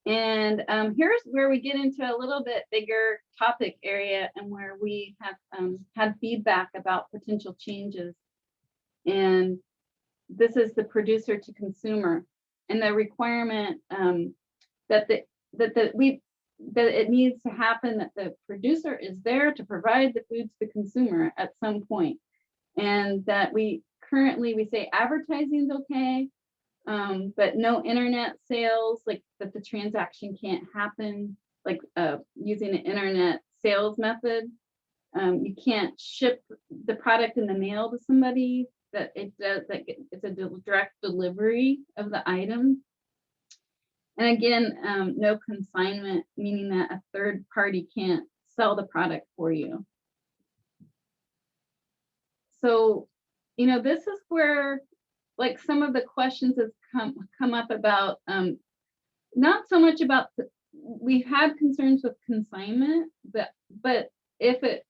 And here's where we get into a little bit bigger topic area, and where we have had feedback about potential changes. And this is the producer to consumer, and the requirement that it needs to happen that the producer is there to provide the food to the consumer at some point. And that we say advertising is okay, but no internet sales, like that the transaction can't happen, like using an internet sales method. You can't ship the product in the mail to somebody, that it's a direct delivery of the item. And again, no consignment, meaning that a third party can't sell the product for you. So, this is where like some of the questions have come up about, not so much about, we've had concerns with consignment, but if the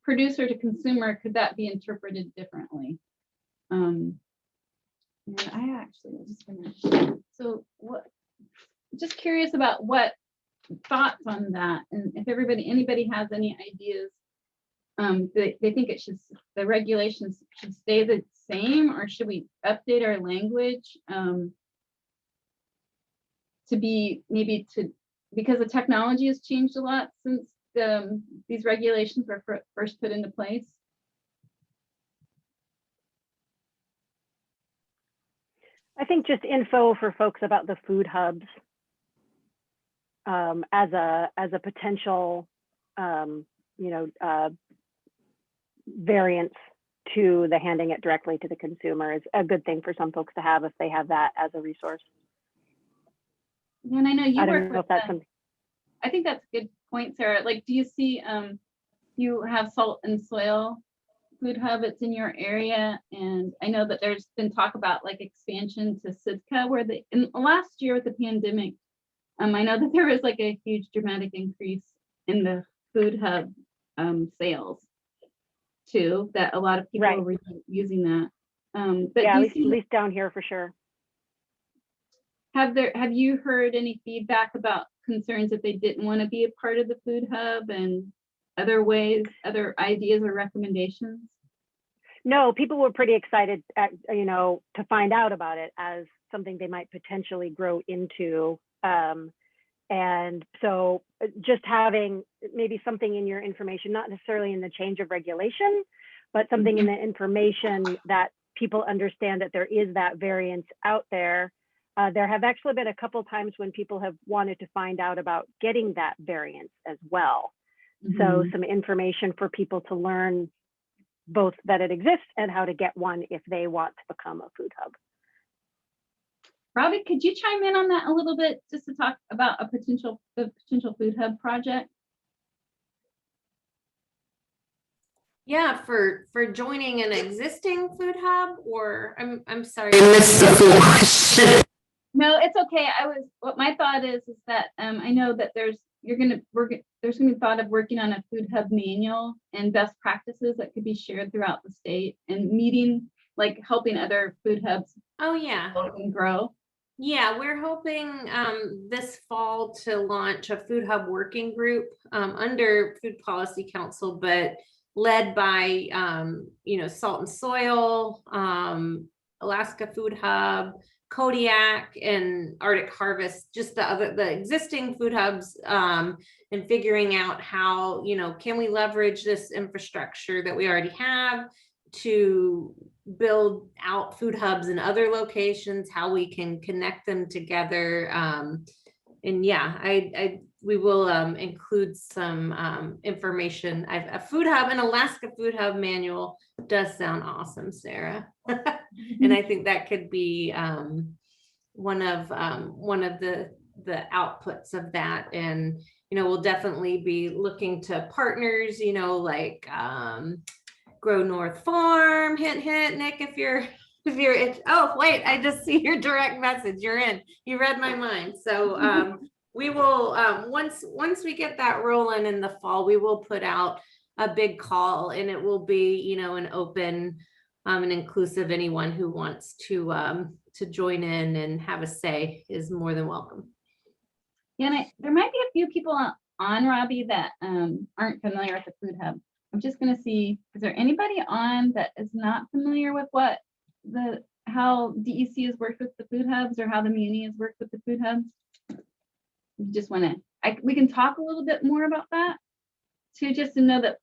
producer to consumer, could that be interpreted differently? And I actually was just gonna, so just curious about what thoughts on that, and if anybody has any ideas. They think the regulations should stay the same, or should we update our language to be because the technology has changed a lot since these regulations were first put into place? I think just info for folks about the food hubs as a potential, variance to the handing it directly to the consumer is a good thing for some folks to have if they have that as a resource. Yeah, and I know you I work don't know with if that's them. something. I think that's a good point, Sarah. Like, do you see you have Salt and Soil Food Hub, it's in your area, and I know that there's been talk about like expansion to Sitka, where in last year with the pandemic, I know that there was like a huge dramatic increase in the food hub sales too, that a lot of people Right. were using that. But Yeah, do at you see, least down here for sure. have you heard any feedback about concerns that they didn't want to be a part of the food hub, and other ways, other ideas or recommendations? No, people were pretty excited to find out about it as something they might potentially grow into. And so just having maybe something in your information, not necessarily in the change of regulation, but something in the information that people understand that there is that variance out there. There have actually been a couple times when people have wanted to find out about getting that variance as well. So some information for people to learn both that it exists and how to get one if they want to become a food hub. Robbie, could you chime in on that a little bit, just to talk about the potential food hub project? Yeah, for joining an existing food hub, or I'm sorry, I missed the full question. No, it's okay. What my thought is that I know that there's gonna be thought of working on a food hub manual and best practices that could be shared throughout the state, and meeting, like helping other food hubs Oh yeah. and grow. Yeah, we're hoping this fall to launch a food hub working group under Food Policy Council, but led by Salt and Soil, Alaska Food Hub, Kodiak, and Arctic Harvest, just the existing food hubs, and figuring out how, can we leverage this infrastructure that we already have to build out food hubs in other locations, how we can connect them together. And yeah, we will include some information. A food hub, an Alaska food hub manual does sound awesome, Sarah. And I think that could be one of the outputs of that. And we'll definitely be looking to partners, like Grow North Farm, hint hint, Nick, if you're oh wait, I just see your direct message, you're in, you read my mind. So we will once we get that rolling in the fall, we will put out a big call, and it will be an open and inclusive. Anyone who wants to join in and have a say is more than welcome. Yeah, and there might be a few people on, Robbie, that aren't familiar with the food hub. I'm just going to see, is there anybody on that is not familiar with how DEC has worked with the food hubs, or how the muni has worked with the food hubs? You just want to, we can talk a little bit more about that too, just to know that,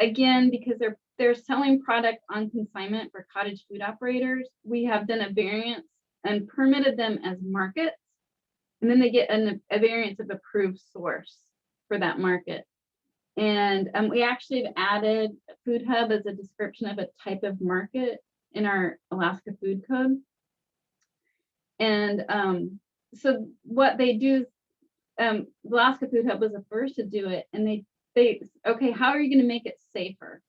again, because they're selling product on consignment for cottage food operators, we have done a variance and permitted them as markets, and then they get a variance of approved source for that market. And we actually have added food hub as a description of a type of market in our Alaska Food Code. And so what they do, Alaska Food Hub was the first to do it, and they okay, how are you going to make it safer?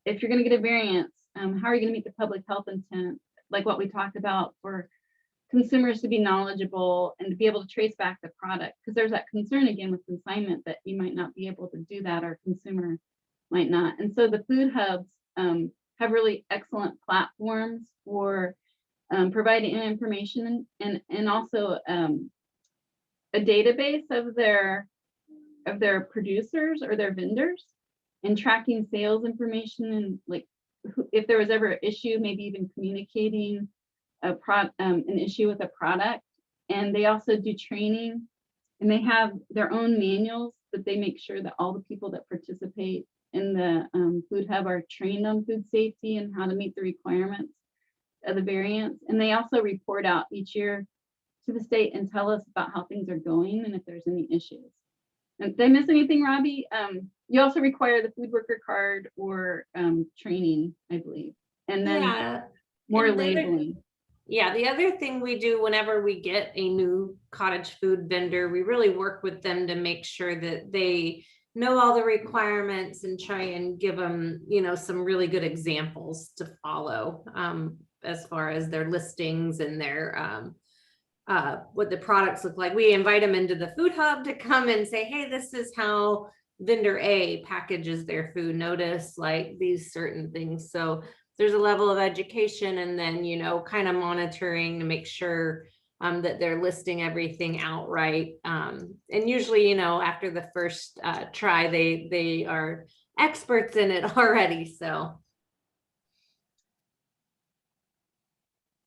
If you're going to get a variance, how are you going to meet the public health intent, like what we talked about, for consumers to be knowledgeable and to be able to trace back the product? Because there's that concern again with consignment that you might not be able to do that, or consumer might not. And so the food hubs have really excellent platforms for providing information, and also a database of their producers or their vendors, and tracking sales information, and like if there was ever an issue, maybe even communicating an issue with a product. And they also do training, and they have their own manuals that they make sure that all the people that participate in the food hub are trained on food safety and how to meet the requirements of the variants. And they also report out each year to the state and tell us about how things are going and if there's any issues. And did I miss anything, Robbie? You also require the food worker card or training, I believe, and then Yeah. more and the other- labeling. Yeah, the other thing we do whenever we get a new cottage food vendor, we really work with them to make sure that they know all the requirements and try and give them, you know, some really good examples to follow as far as their listings and their what the products look like. We invite them into the food hub to come and say, hey, this is how vendor A packages their food. Notice like these certain things. So there's a level of education, and then, you know, kind of monitoring to make sure that they're listing everything out right. And usually, you know, after the first try, they are experts in it already. So.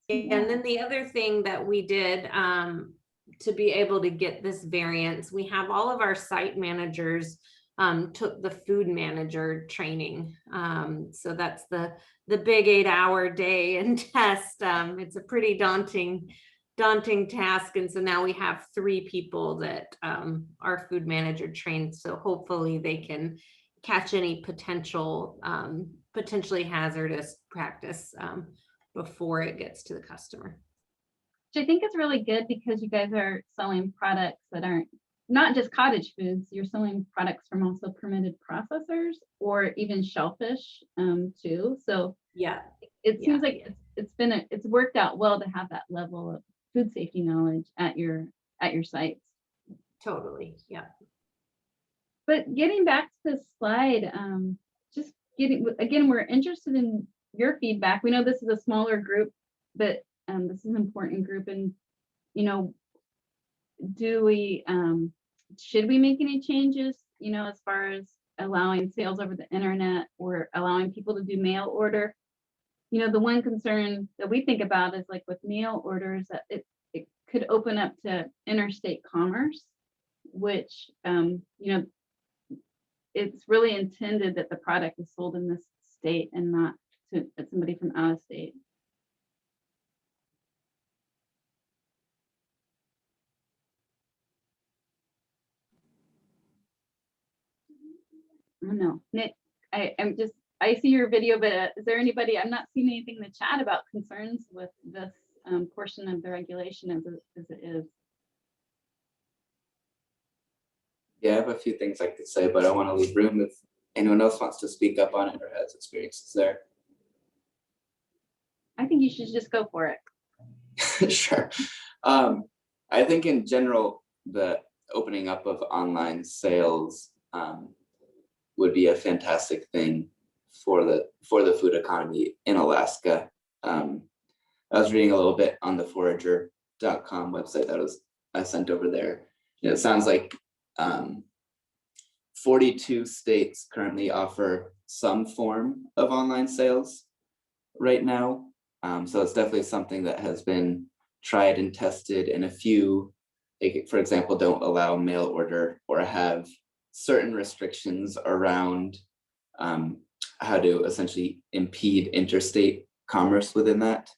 And then the other thing that we did to be able to get this variance, we have all of our site managers took the food manager training. So that's the big 8-hour day and test. It's a pretty daunting task. And so now we have 3 people that are food manager trained. So hopefully they can catch any potentially hazardous practice before it gets to the customer. Which I think is really good because you guys are selling products that aren't not just cottage foods. You're selling products from also permitted processors or even shellfish too. So Yeah, it seems like it's worked out well to have that level of food safety knowledge at your sites. totally. Yeah. But getting back to the slide, again, we're interested in your feedback. We know this is a smaller group, but this is an important group. And, you know, should we make any changes, you know, as far as allowing sales over the internet or allowing people to do mail order? You know, the one concern that we think about is like with mail orders, that it could open up to interstate commerce, which, you know, it's really intended that the product is sold in this state and not to somebody from out of state. I don't know, Nick, I see your video, but is there anybody, I'm not seeing anything in the chat about concerns with this portion of the regulation as it is. Yeah, I have a few things I could say, but I want to leave room if anyone else wants to speak up on it or has experiences there. I think you should just go for it. Sure. I think in general, the opening up of online sales would be a fantastic thing for the food economy in Alaska. I was reading a little bit on the forager.com website that I sent over there. It sounds like 42 states currently offer some form of online sales right now. So it's definitely something that has been tried and tested, and a few, for example, don't allow mail order or have certain restrictions around how to essentially impede interstate commerce within that.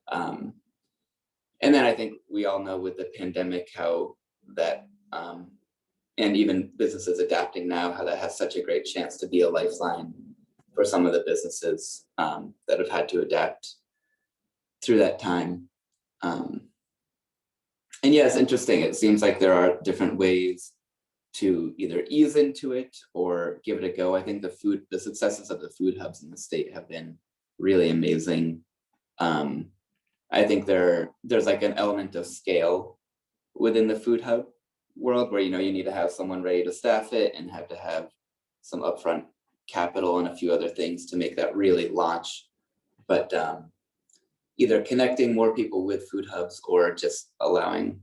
And then I think we all know with the pandemic how that, and even businesses adapting now, how that has such a great chance to be a lifeline for some of the businesses that have had to adapt through that time. And yeah, it's interesting. It seems like there are different ways to either ease into it or give it a go. I think the successes of the food hubs in the state have been really amazing. I think there's like an element of scale within the food hub world where, you know, you need to have someone ready to staff it and have to have some upfront capital and a few other things to make that really launch. But either connecting more people with food hubs or just allowing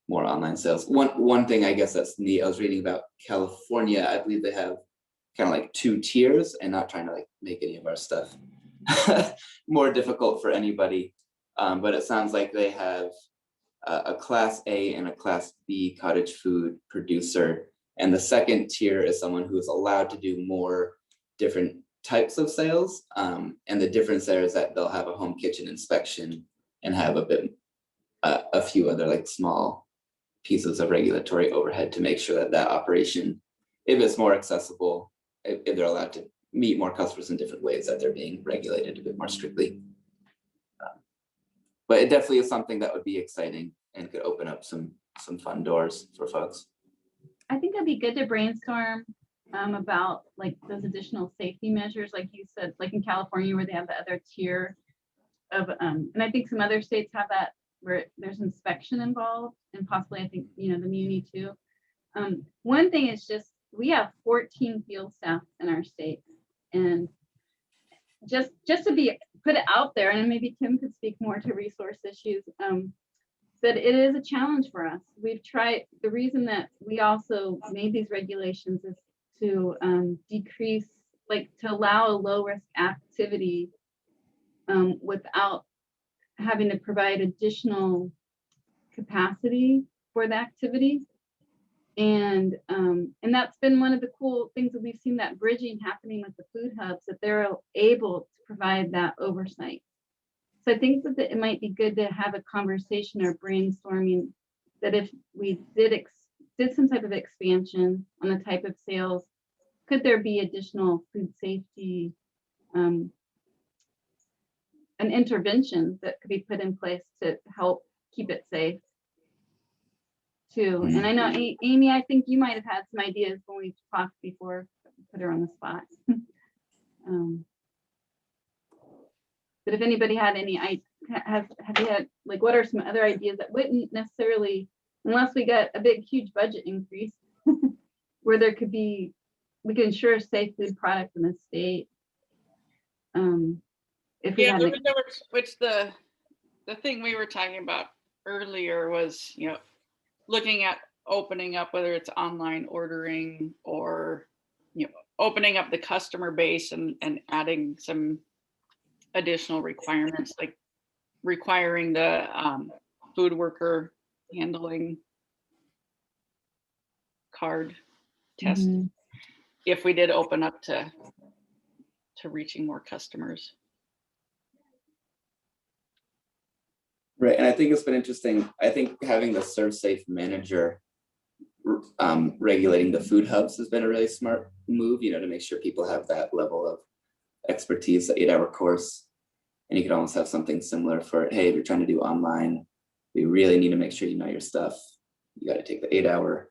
more online sales. One thing I guess that's neat, I was reading about California. I believe they have kind of like 2 tiers and not trying to like make any of our stuff more difficult for anybody. But it sounds like they have a class A and a class B cottage food producer. And the second tier is someone who is allowed to do more different types of sales. And the difference there is that they'll have a home kitchen inspection and have a few other like small pieces of regulatory overhead to make sure that that operation, if it's more accessible, if they're allowed to meet more customers in different ways, that they're being regulated a bit more strictly. But it definitely is something that would be exciting and could open up some fun doors for folks. I think it'd be good to brainstorm about like those additional safety measures, like you said, like in California where they have the other tier of, and I think some other states have that where there's inspection involved, and possibly I think, you know, the muni too. One thing is just, we have 14 field staff in our state, and just to be put it out there, and maybe Tim could speak more to resource issues, that it is a challenge for us. We've tried, the reason that we also made these regulations is to decrease, like to allow a low risk activity without having to provide additional capacity for the activity. And that's been one of the cool things that we've seen, that bridging happening with the food hubs, that they're able to provide that oversight. So I think that it might be good to have a conversation or brainstorming that if we did some type of expansion on the type of sales, could there be additional food safety and interventions that could be put in place to help keep it safe too? And I know, Amy, I think you might have had some ideas when we talked before, put her on the spot. But if anybody had any, have you had, like, what are some other ideas that wouldn't necessarily, unless we got a big, huge budget increase, where there could be, we could ensure a safe food product in the state. If we Yeah, had, which the thing we were talking about earlier was, you know, looking at opening up, whether it's online ordering or, you know, opening up the customer base and adding some additional requirements, like requiring the food worker handling card test, if we did open up to reaching more customers. Right, and I think it's been interesting. I think having the ServSafe manager regulating the food hubs has been a really smart move, you know, to make sure people have that level of expertise, the 8-hour course. And you could almost have something similar for, hey, if you're trying to do online, we really need to make sure you know your stuff. You got to take the 8-hour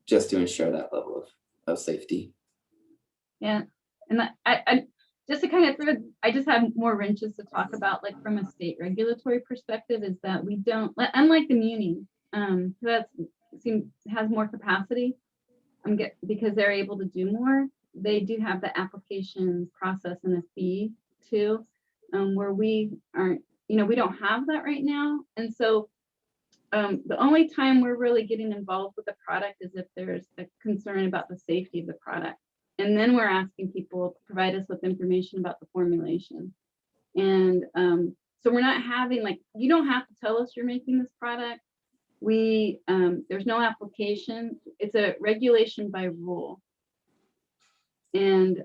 just to ensure that level of safety. yeah, and I just to kind of throw, I just have more wrenches to talk about, like from a state regulatory perspective, is that we don't, unlike the muni, that has more capacity, because they're able to do more. They do have the application process and a fee too, where we aren't, you know, we don't have that right now. And so the only time we're really getting involved with the product is if there's a concern about the safety of the product. And then we're asking people to provide us with information about the formulation. And so we're not having, like, you don't have to tell us you're making this product. There's no application. It's a regulation by rule. And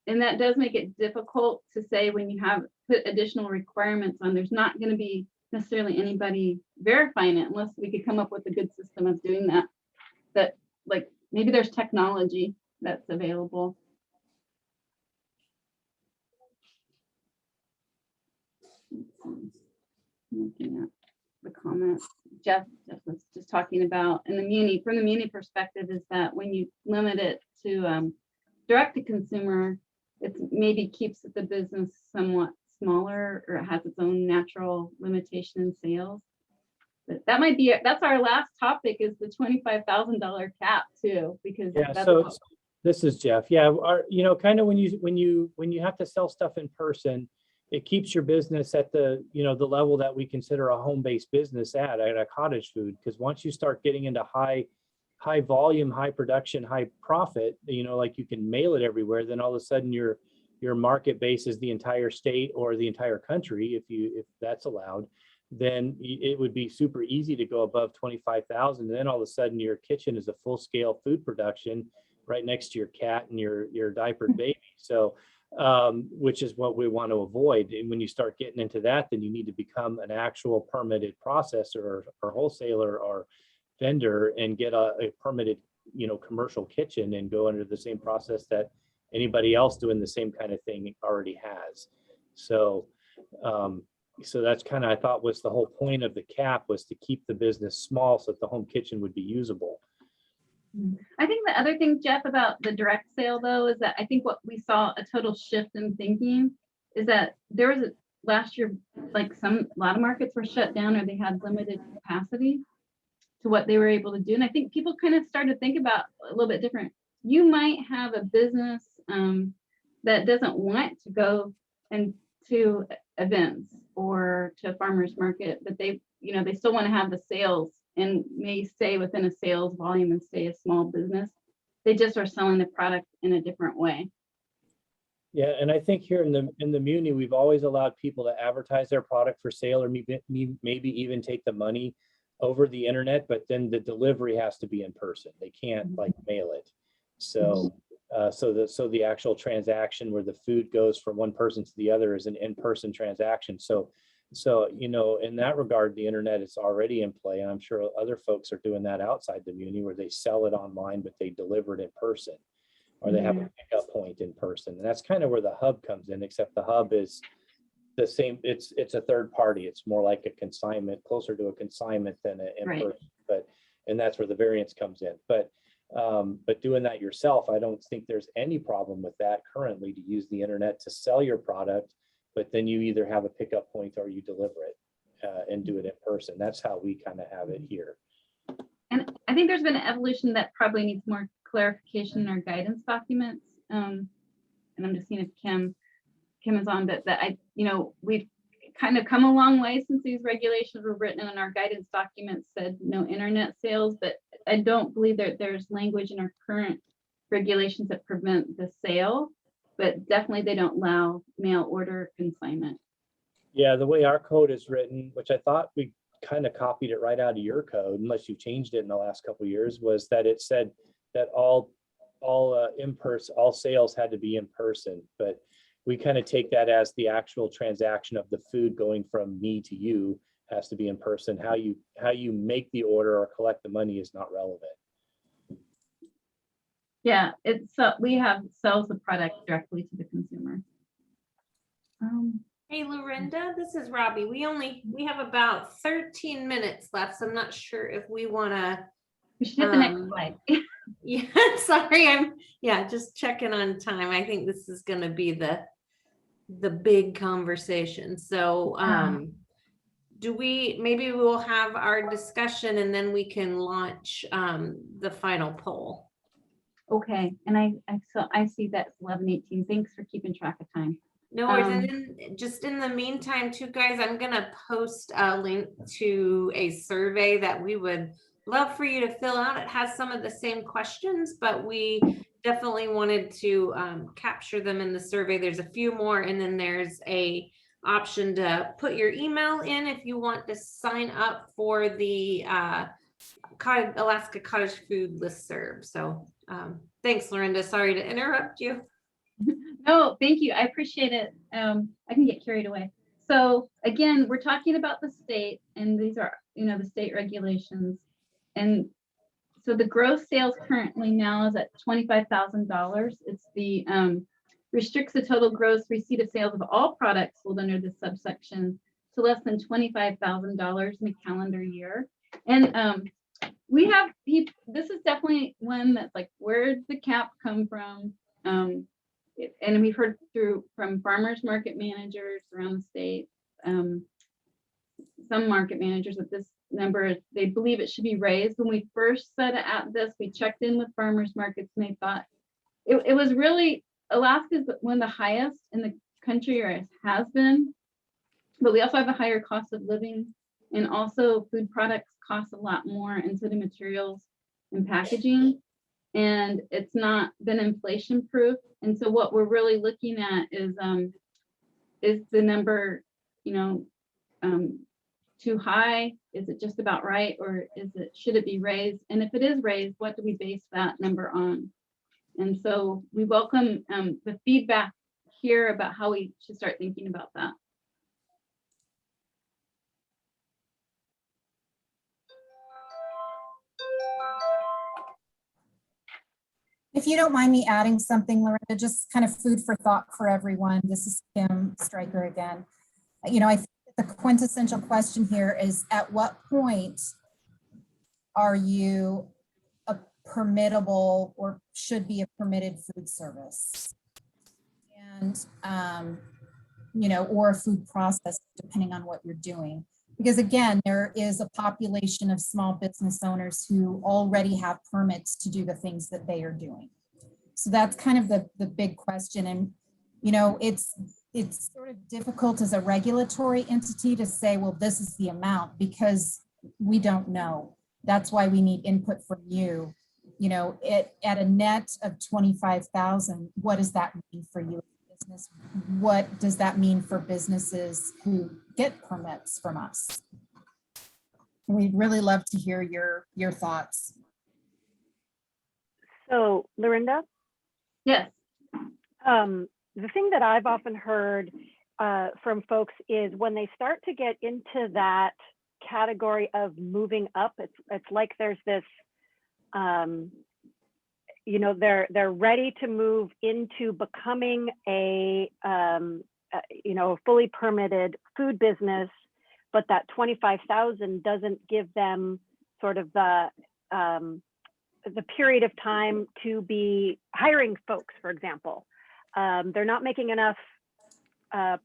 that does make it difficult to say, when you have put additional requirements on, there's not going to be necessarily anybody verifying it, unless we could come up with a good system of doing that. That, like, maybe there's technology that's available. Looking at the comments, Jeff was just talking about, and from the muni perspective, is that when you limit it to direct to consumer, it maybe keeps the business somewhat smaller, or it has its own natural limitation in sales. But that might be, that's our last topic, is the $25,000 cap too, because Yeah, that's so this is Jeff. Yeah, you know, kind of when you have to sell stuff in person, it keeps your business at the, you know, the level that we consider a home-based business at a cottage food. Because once you start getting into high high volume, high production, high profit, like you can mail it everywhere, then all of a sudden your market base is the entire state or the entire country, if that's allowed, then it would be super easy to go above 25,000. Then all of a sudden your kitchen is a full scale food production right next to your cat and your diapered baby. So, which is what we want to avoid. And when you start getting into that, then you need to become an actual permitted processor or wholesaler or vendor and get a permitted, commercial kitchen and go under the same process that anybody else doing the same kind of thing already has. So, so that's kind of, I thought, was the whole point of the cap, was to keep the business small so that the home kitchen would be usable. I think the other thing, Jeff, about the direct sale though, is that I think what we saw a total shift in thinking is that there was last year, like a lot of markets were shut down or they had limited capacity to what they were able to do. And I think people kind of started to think about a little bit different. You might have a business that doesn't want to go and to events or to a farmer's market, but they still want to have the sales and may stay within a sales volume and stay a small business. They just are selling the product in a different way. Yeah, and I think here in the Muni, we've always allowed people to advertise their product for sale, or maybe even take the money over the internet, but then the delivery has to be in person. They can't like mail it. So so the actual transaction where the food goes from one person to the other is an in-person transaction. So in that regard, the internet is already in play, and I'm sure other folks are doing that outside the Muni, where they sell it online but they deliver it in person, or they have a pickup point in person. And that's kind of where the hub comes in, except the hub is the same. It's a third party. It's more like a consignment, closer to a consignment than an in-person. And that's where the variance comes in. But doing that yourself, I don't think there's any problem with that currently, to use the internet to sell your product, but then you either have a pickup point or you deliver it and do it in person. That's how we kind of have it here. And I think there's been an evolution that probably needs more clarification in our guidance documents. And I'm just seeing if Kim is on, but that we've kind of come a long way since these regulations were written, and our guidance documents said no internet sales, but I don't believe that there's language in our current regulations that prevent the sale, but definitely they don't allow mail order consignment. Yeah, the way our code is written, which I thought we kind of copied it right out of your code, unless you changed it in the last couple of years, was that it said that all sales had to be in person, but we kind of take that as the actual transaction of the food going from me to you has to be in person. How you make the order or collect the money is not relevant. Yeah, we have sells the product directly to the consumer. Hey, Lorinda, this is Robbie. We have about 13 minutes left, so I'm not sure if we want to. We should hit the next slide. Yeah, sorry, I'm just checking on time. I think this is going to be the big conversation. So maybe we'll have our discussion and then we can launch the final poll. Okay, and I see that's 11:18. Thanks for keeping track of time. No worries. And then just in the meantime too, guys, I'm gonna post a link to a survey that we would love for you to fill out. It has some of the same questions, but we definitely wanted to capture them in the survey. There's a few more, and then there's a option to put your email in if you want to sign up for the Alaska Cottage Food Listserv. So thanks, Lorinda. Sorry to interrupt you. No, thank you. I appreciate it. I can get carried away. So again, we're talking about the state, and these are, the state regulations. And so the gross sales currently now is at $25,000. It's the restricts the total gross receipt of sales of all products sold under this subsection to less than $25,000 in a calendar year. And we have this is definitely one that's like, where did the cap come from? And we've heard from farmers market managers around the state, some market managers that this number, they believe it should be raised. When we first set it at this, we checked in with farmers markets and they thought it was really, Alaska is one of the highest in the country, or it has been, but we also have a higher cost of living, and also food products cost a lot more, and so do materials. and packaging. And it's not been inflation proof. And so what we're really looking at is the number, too high? Is it just about right? Or should it be raised? And if it is raised, what do we base that number on? And so we welcome the feedback here about how we should start thinking about that. If you don't mind me adding something, Loretta, just kind of food for thought for everyone. This is Kim Stryker again. I think the quintessential question here is, at what point are you a permittable or should be a permitted food service? And, or a food process, depending on what you're doing. Because again, there is a population of small business owners who already have permits to do the things that they are doing. So that's kind of the big question. And, it's sort of difficult as a regulatory entity to say, well, this is the amount, because we don't know. That's why we need input from you. At a net of 25,000, what does that mean for you as a business? What does that mean for businesses who get permits from us? We'd really love to hear your thoughts. So, Lorinda? Yes. The thing that I've often heard from folks is when they start to get into that category of moving up, it's like there's this, they're ready to move into becoming a fully permitted food business, but that 25,000 doesn't give them sort of the period of time to be hiring folks, for example. They're not making enough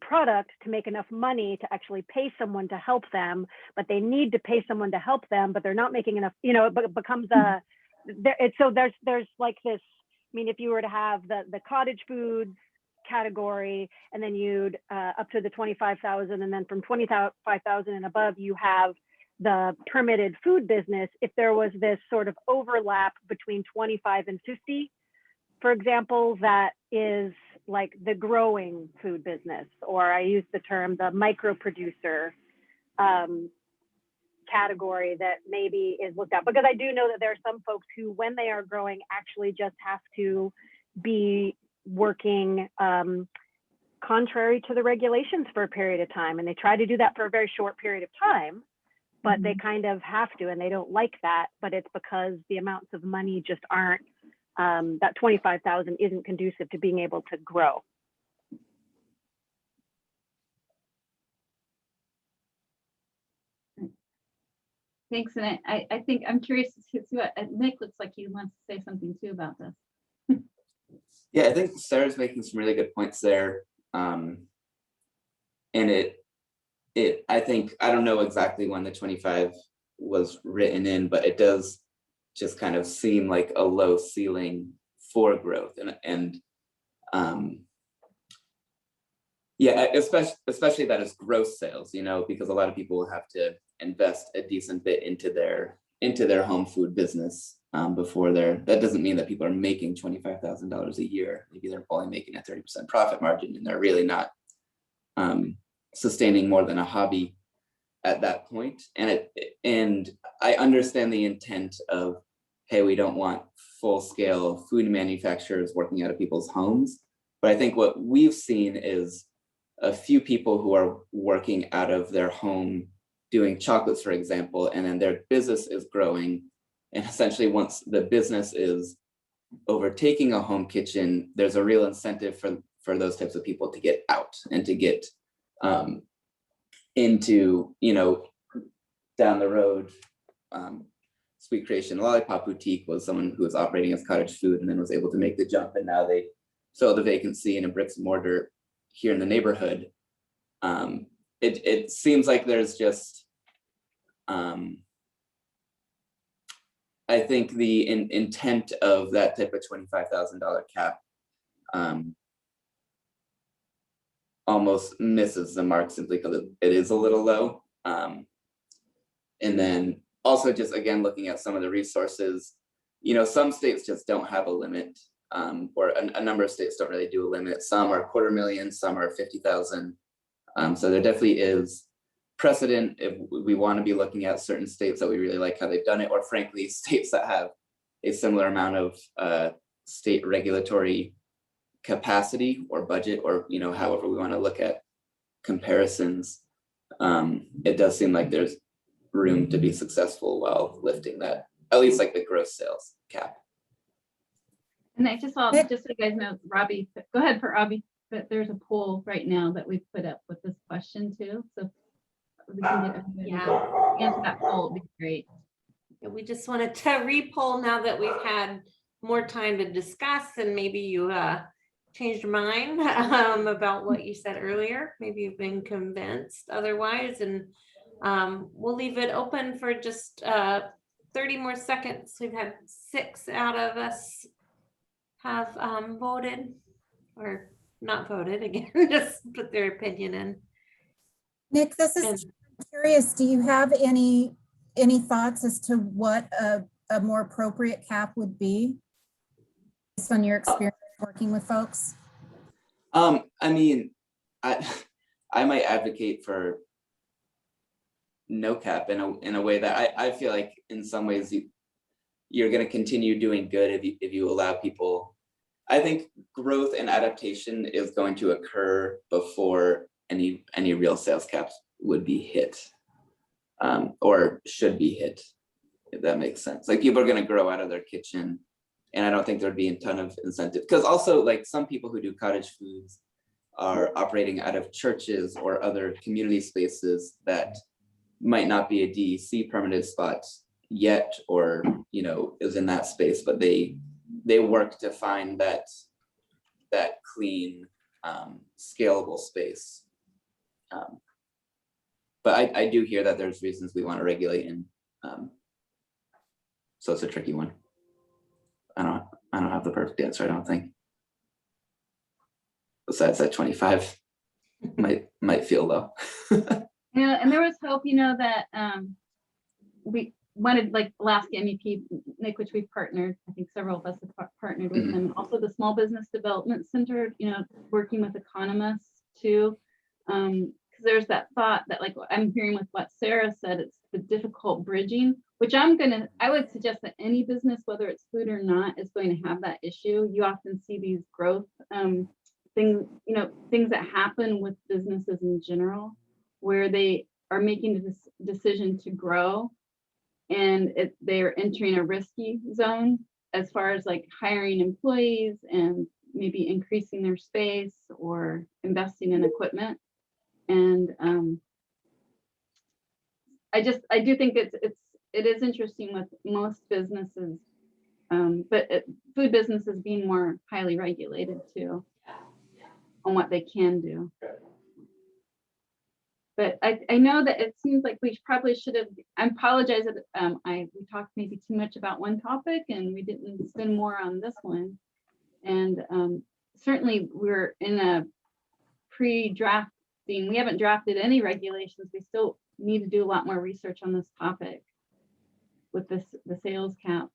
product to make enough money to actually pay someone to help them, but they need to pay someone to help them, but they're not making enough, it becomes so there's like this, if you were to have the cottage foods category, and then you'd up to the 25,000, and then from 25,000 and above, you have the permitted food business. If there was this sort of overlap between 25 and 50, for example, that is like the growing food business, or I use the term the micro producer category that maybe is looked at, because I do know that there are some folks who, when they are growing, actually just have to be working contrary to the regulations for a period of time, and they try to do that for a very short period of time, but they kind of have to, and they don't like that, but it's because the amounts of money just aren't, that 25,000 isn't conducive to being able to grow. Thanks, and I think I'm curious to see what Nick looks like. He wants to say something too about this. Yeah, I think Sarah's making some really good points there. And I think, I don't know exactly when the 25 was written in, but it does just kind of seem like a low ceiling for growth. And yeah, especially that is gross sales, because a lot of people have to invest a decent bit into their home food business before that doesn't mean that people are making $25,000 a year. Maybe they're only making a 30% profit margin, and they're really not sustaining more than a hobby at that point. And I understand the intent of, hey, we don't want full-scale food manufacturers working out of people's homes. But I think what we've seen is a few people who are working out of their home doing chocolates, for example, and then their business is growing. And essentially, once the business is overtaking a home kitchen, there's a real incentive for those types of people to get out and to get into, down the road. Sweet Creation Lollipop Boutique was someone who was operating as Cottage Food and then was able to make the jump, and now they fill the vacancy in a bricks and mortar here in the neighborhood. It seems like there's just, I think the intent of that type of $25,000 cap almost misses the mark simply because it is a little low. And then also just, again, looking at some of the resources, some states just don't have a limit, or a number of states don't really do a limit. Some are 250,000, some are 50,000. So there definitely is precedent if we want to be looking at certain states that we really like how they've done it, or frankly, states that have a similar amount of state regulatory capacity or budget, or however we want to look at comparisons. It does seem like there's room to be successful while lifting that, at least like the gross sales cap. And I just saw, just so you guys know, Robbie, go ahead for Robbie, but there's a poll right now that we've put up with this question too. So we can get everybody to answer that poll, it'd be great. We just wanted to re-poll now that we've had more time to discuss, and maybe you changed your mind about what you said earlier. Maybe you've been convinced otherwise, and we'll leave it open for just 30 more seconds. We've had 6 out of us have voted or not voted again, just put their opinion in. Nick, this is curious. Do you have any thoughts as to what a more appropriate cap would be based on your experience working with folks? I mean, I might advocate for no cap in a way that I feel like in some ways you're going to continue doing good if you allow people. I think growth and adaptation is going to occur before any real sales caps would be hit, or should be hit, if that makes sense. Like, people are going to grow out of their kitchen, and I don't think there'd be a ton of incentive, because also, like, some people who do cottage foods are operating out of churches or other community spaces that might not be a DEC permitted spot yet, or is in that space, but they work to find that clean, scalable space. But I do hear that there's reasons we want to regulate, and so it's a tricky one. I don't have the perfect answer, I don't think. Besides that 25 might feel low. Yeah, and there was hope, that we wanted, like Alaska MEP, Nick, which we've partnered, I think several of us have partnered with them. Also the Small Business Development Center, working with economists too. Because there's that thought that, like, I'm hearing with what Sarah said, it's the difficult bridging, which I would suggest that any business, whether it's food or not, is going to have that issue. You often see these growth things that happen with businesses in general, where they are making this decision to grow, and they're entering a risky zone as far as like hiring employees and maybe increasing their space or investing in equipment. And I do think it is interesting with most businesses, but food businesses being more highly regulated too on what they can do. But I know that it seems like we probably should have, I apologize that we talked maybe too much about one topic and we didn't spend more on this one. And certainly we're in a pre-drafting, we haven't drafted any regulations. We still need to do a lot more research on this topic with the sales cap.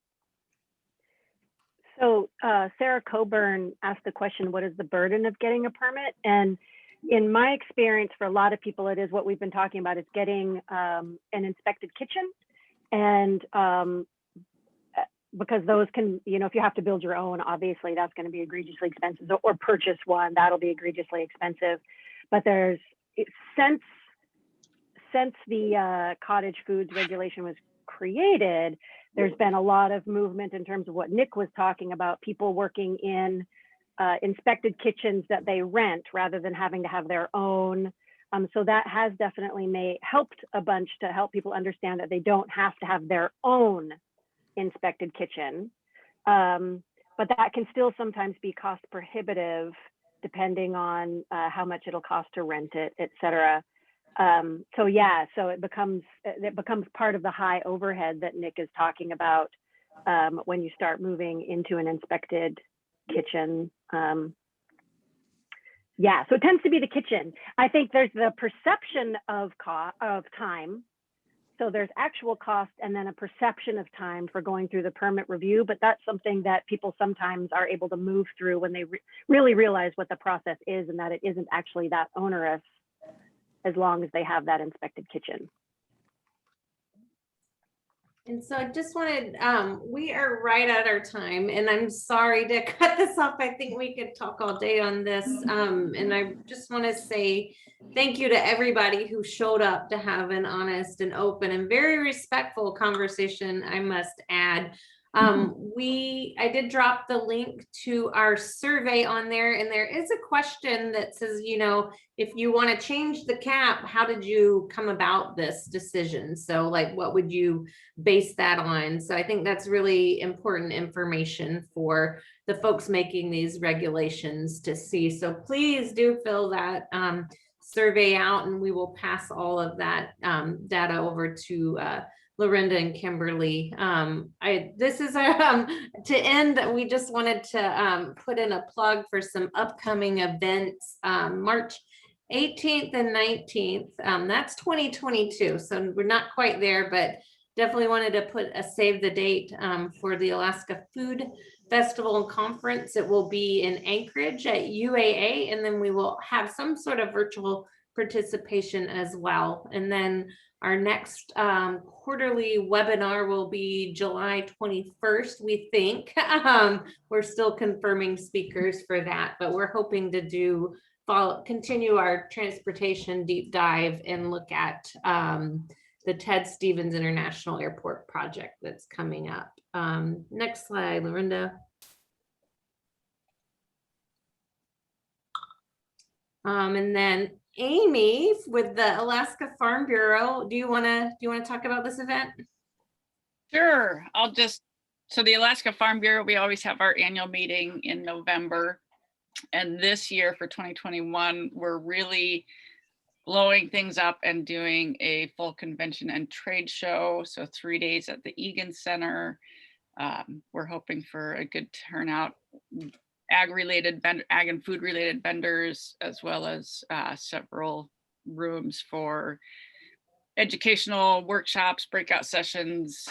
So Sarah Coburn asked the question, what is the burden of getting a permit? And in my experience, for a lot of people, it is what we've been talking about, is getting an inspected kitchen. And because those can, if you have to build your own, obviously that's going to be egregiously expensive, or purchase one, that'll be egregiously expensive. But since the cottage foods regulation was created, there's been a lot of movement in terms of what Nick was talking about, people working in inspected kitchens that they rent rather than having to have their own. So that has definitely helped a bunch to help people understand that they don't have to have their own inspected kitchen. But that can still sometimes be cost prohibitive depending on how much it'll cost to rent it, et cetera. So it becomes part of the high overhead that Nick is talking about when you start moving into an inspected kitchen. So it tends to be the kitchen. I think there's the perception of time. So there's actual cost and then a perception of time for going through the permit review, but that's something that people sometimes are able to move through when they really realize what the process is and that it isn't actually that onerous as long as they have that inspected kitchen. And so I just wanted, we are right at our time, and I'm sorry to cut this off. I think we could talk all day on this. And I just want to say thank you to everybody who showed up to have an honest and open and very respectful conversation, I must add. I did drop the link to our survey on there, and there is a question that says, you know, if you want to change the cap, how did you come about this decision? So like, what would you base that on? So I think that's really important information for the folks making these regulations to see. So please do fill that survey out, and we will pass all of that data over to Lorinda and Kimberly. This is our, to end, we just wanted to put in a plug for some upcoming events, March 18th and 19th. That's 2022, so we're not quite there, but definitely wanted to put a save the date for the Alaska Food Festival and Conference. It will be in Anchorage at UAA, and then we will have some sort of virtual participation as well. And then our next quarterly webinar will be July 21st, we think. We're still confirming speakers for that, but we're hoping to continue our transportation deep dive and look at the Ted Stevens International Airport project that's coming up. Next slide, Lorinda. And then Amy with the Alaska Farm Bureau, do you want to talk about this event? Sure. So the Alaska Farm Bureau, we always have our annual meeting in November. And this year for 2021, we're really blowing things up and doing a full convention and trade show. So 3 days at the Egan Center. We're hoping for a good turnout. Ag and food related vendors, as well as several rooms for educational workshops, breakout sessions.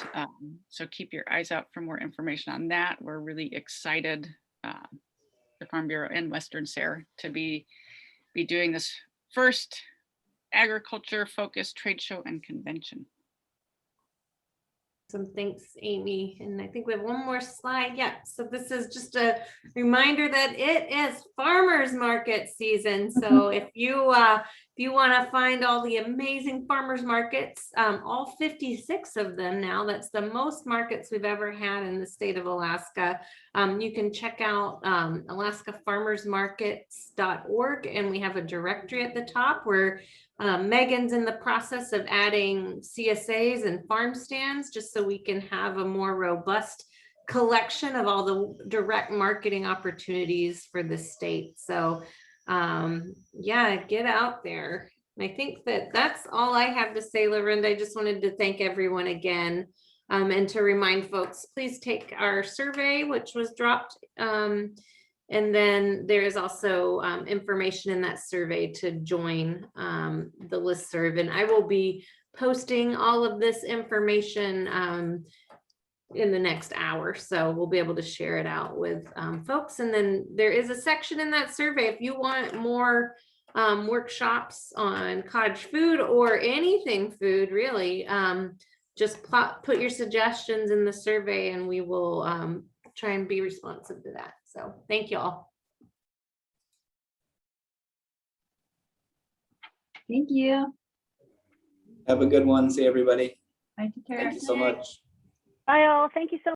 So keep your eyes out for more information on that. We're really excited, the Farm Bureau in Western Sayre, to be doing this first agriculture focused trade show and convention. Thanks, Amy. And I think we have one more slide. Yeah, so this is just a reminder that it is farmers market season. So if you want to find all the amazing farmers markets, all 56 of them now, that's the most markets we've ever had in the state of Alaska. You can check out alaskafarmersmarkets.org, and we have a directory at the top where Megan's in the process of adding CSAs and farm stands, just so we can have a more robust collection of all the direct marketing opportunities for the state. So yeah, get out there. And I think that's all I have to say, Lorinda. I just wanted to thank everyone again, and to remind folks, please take our survey, which was dropped. And then there is also information in that survey to join the listserv. And I will be posting all of this information in the next hour. So we'll be able to share it out with folks. And then there is a section in that survey if you want more workshops on cottage food or anything food, really. Just put your suggestions in the survey, and we will try and be responsive to that. So thank you all. Thank you. Have a good one. See everybody. Bye, take care. Thank you so much. Bye all. Thank you so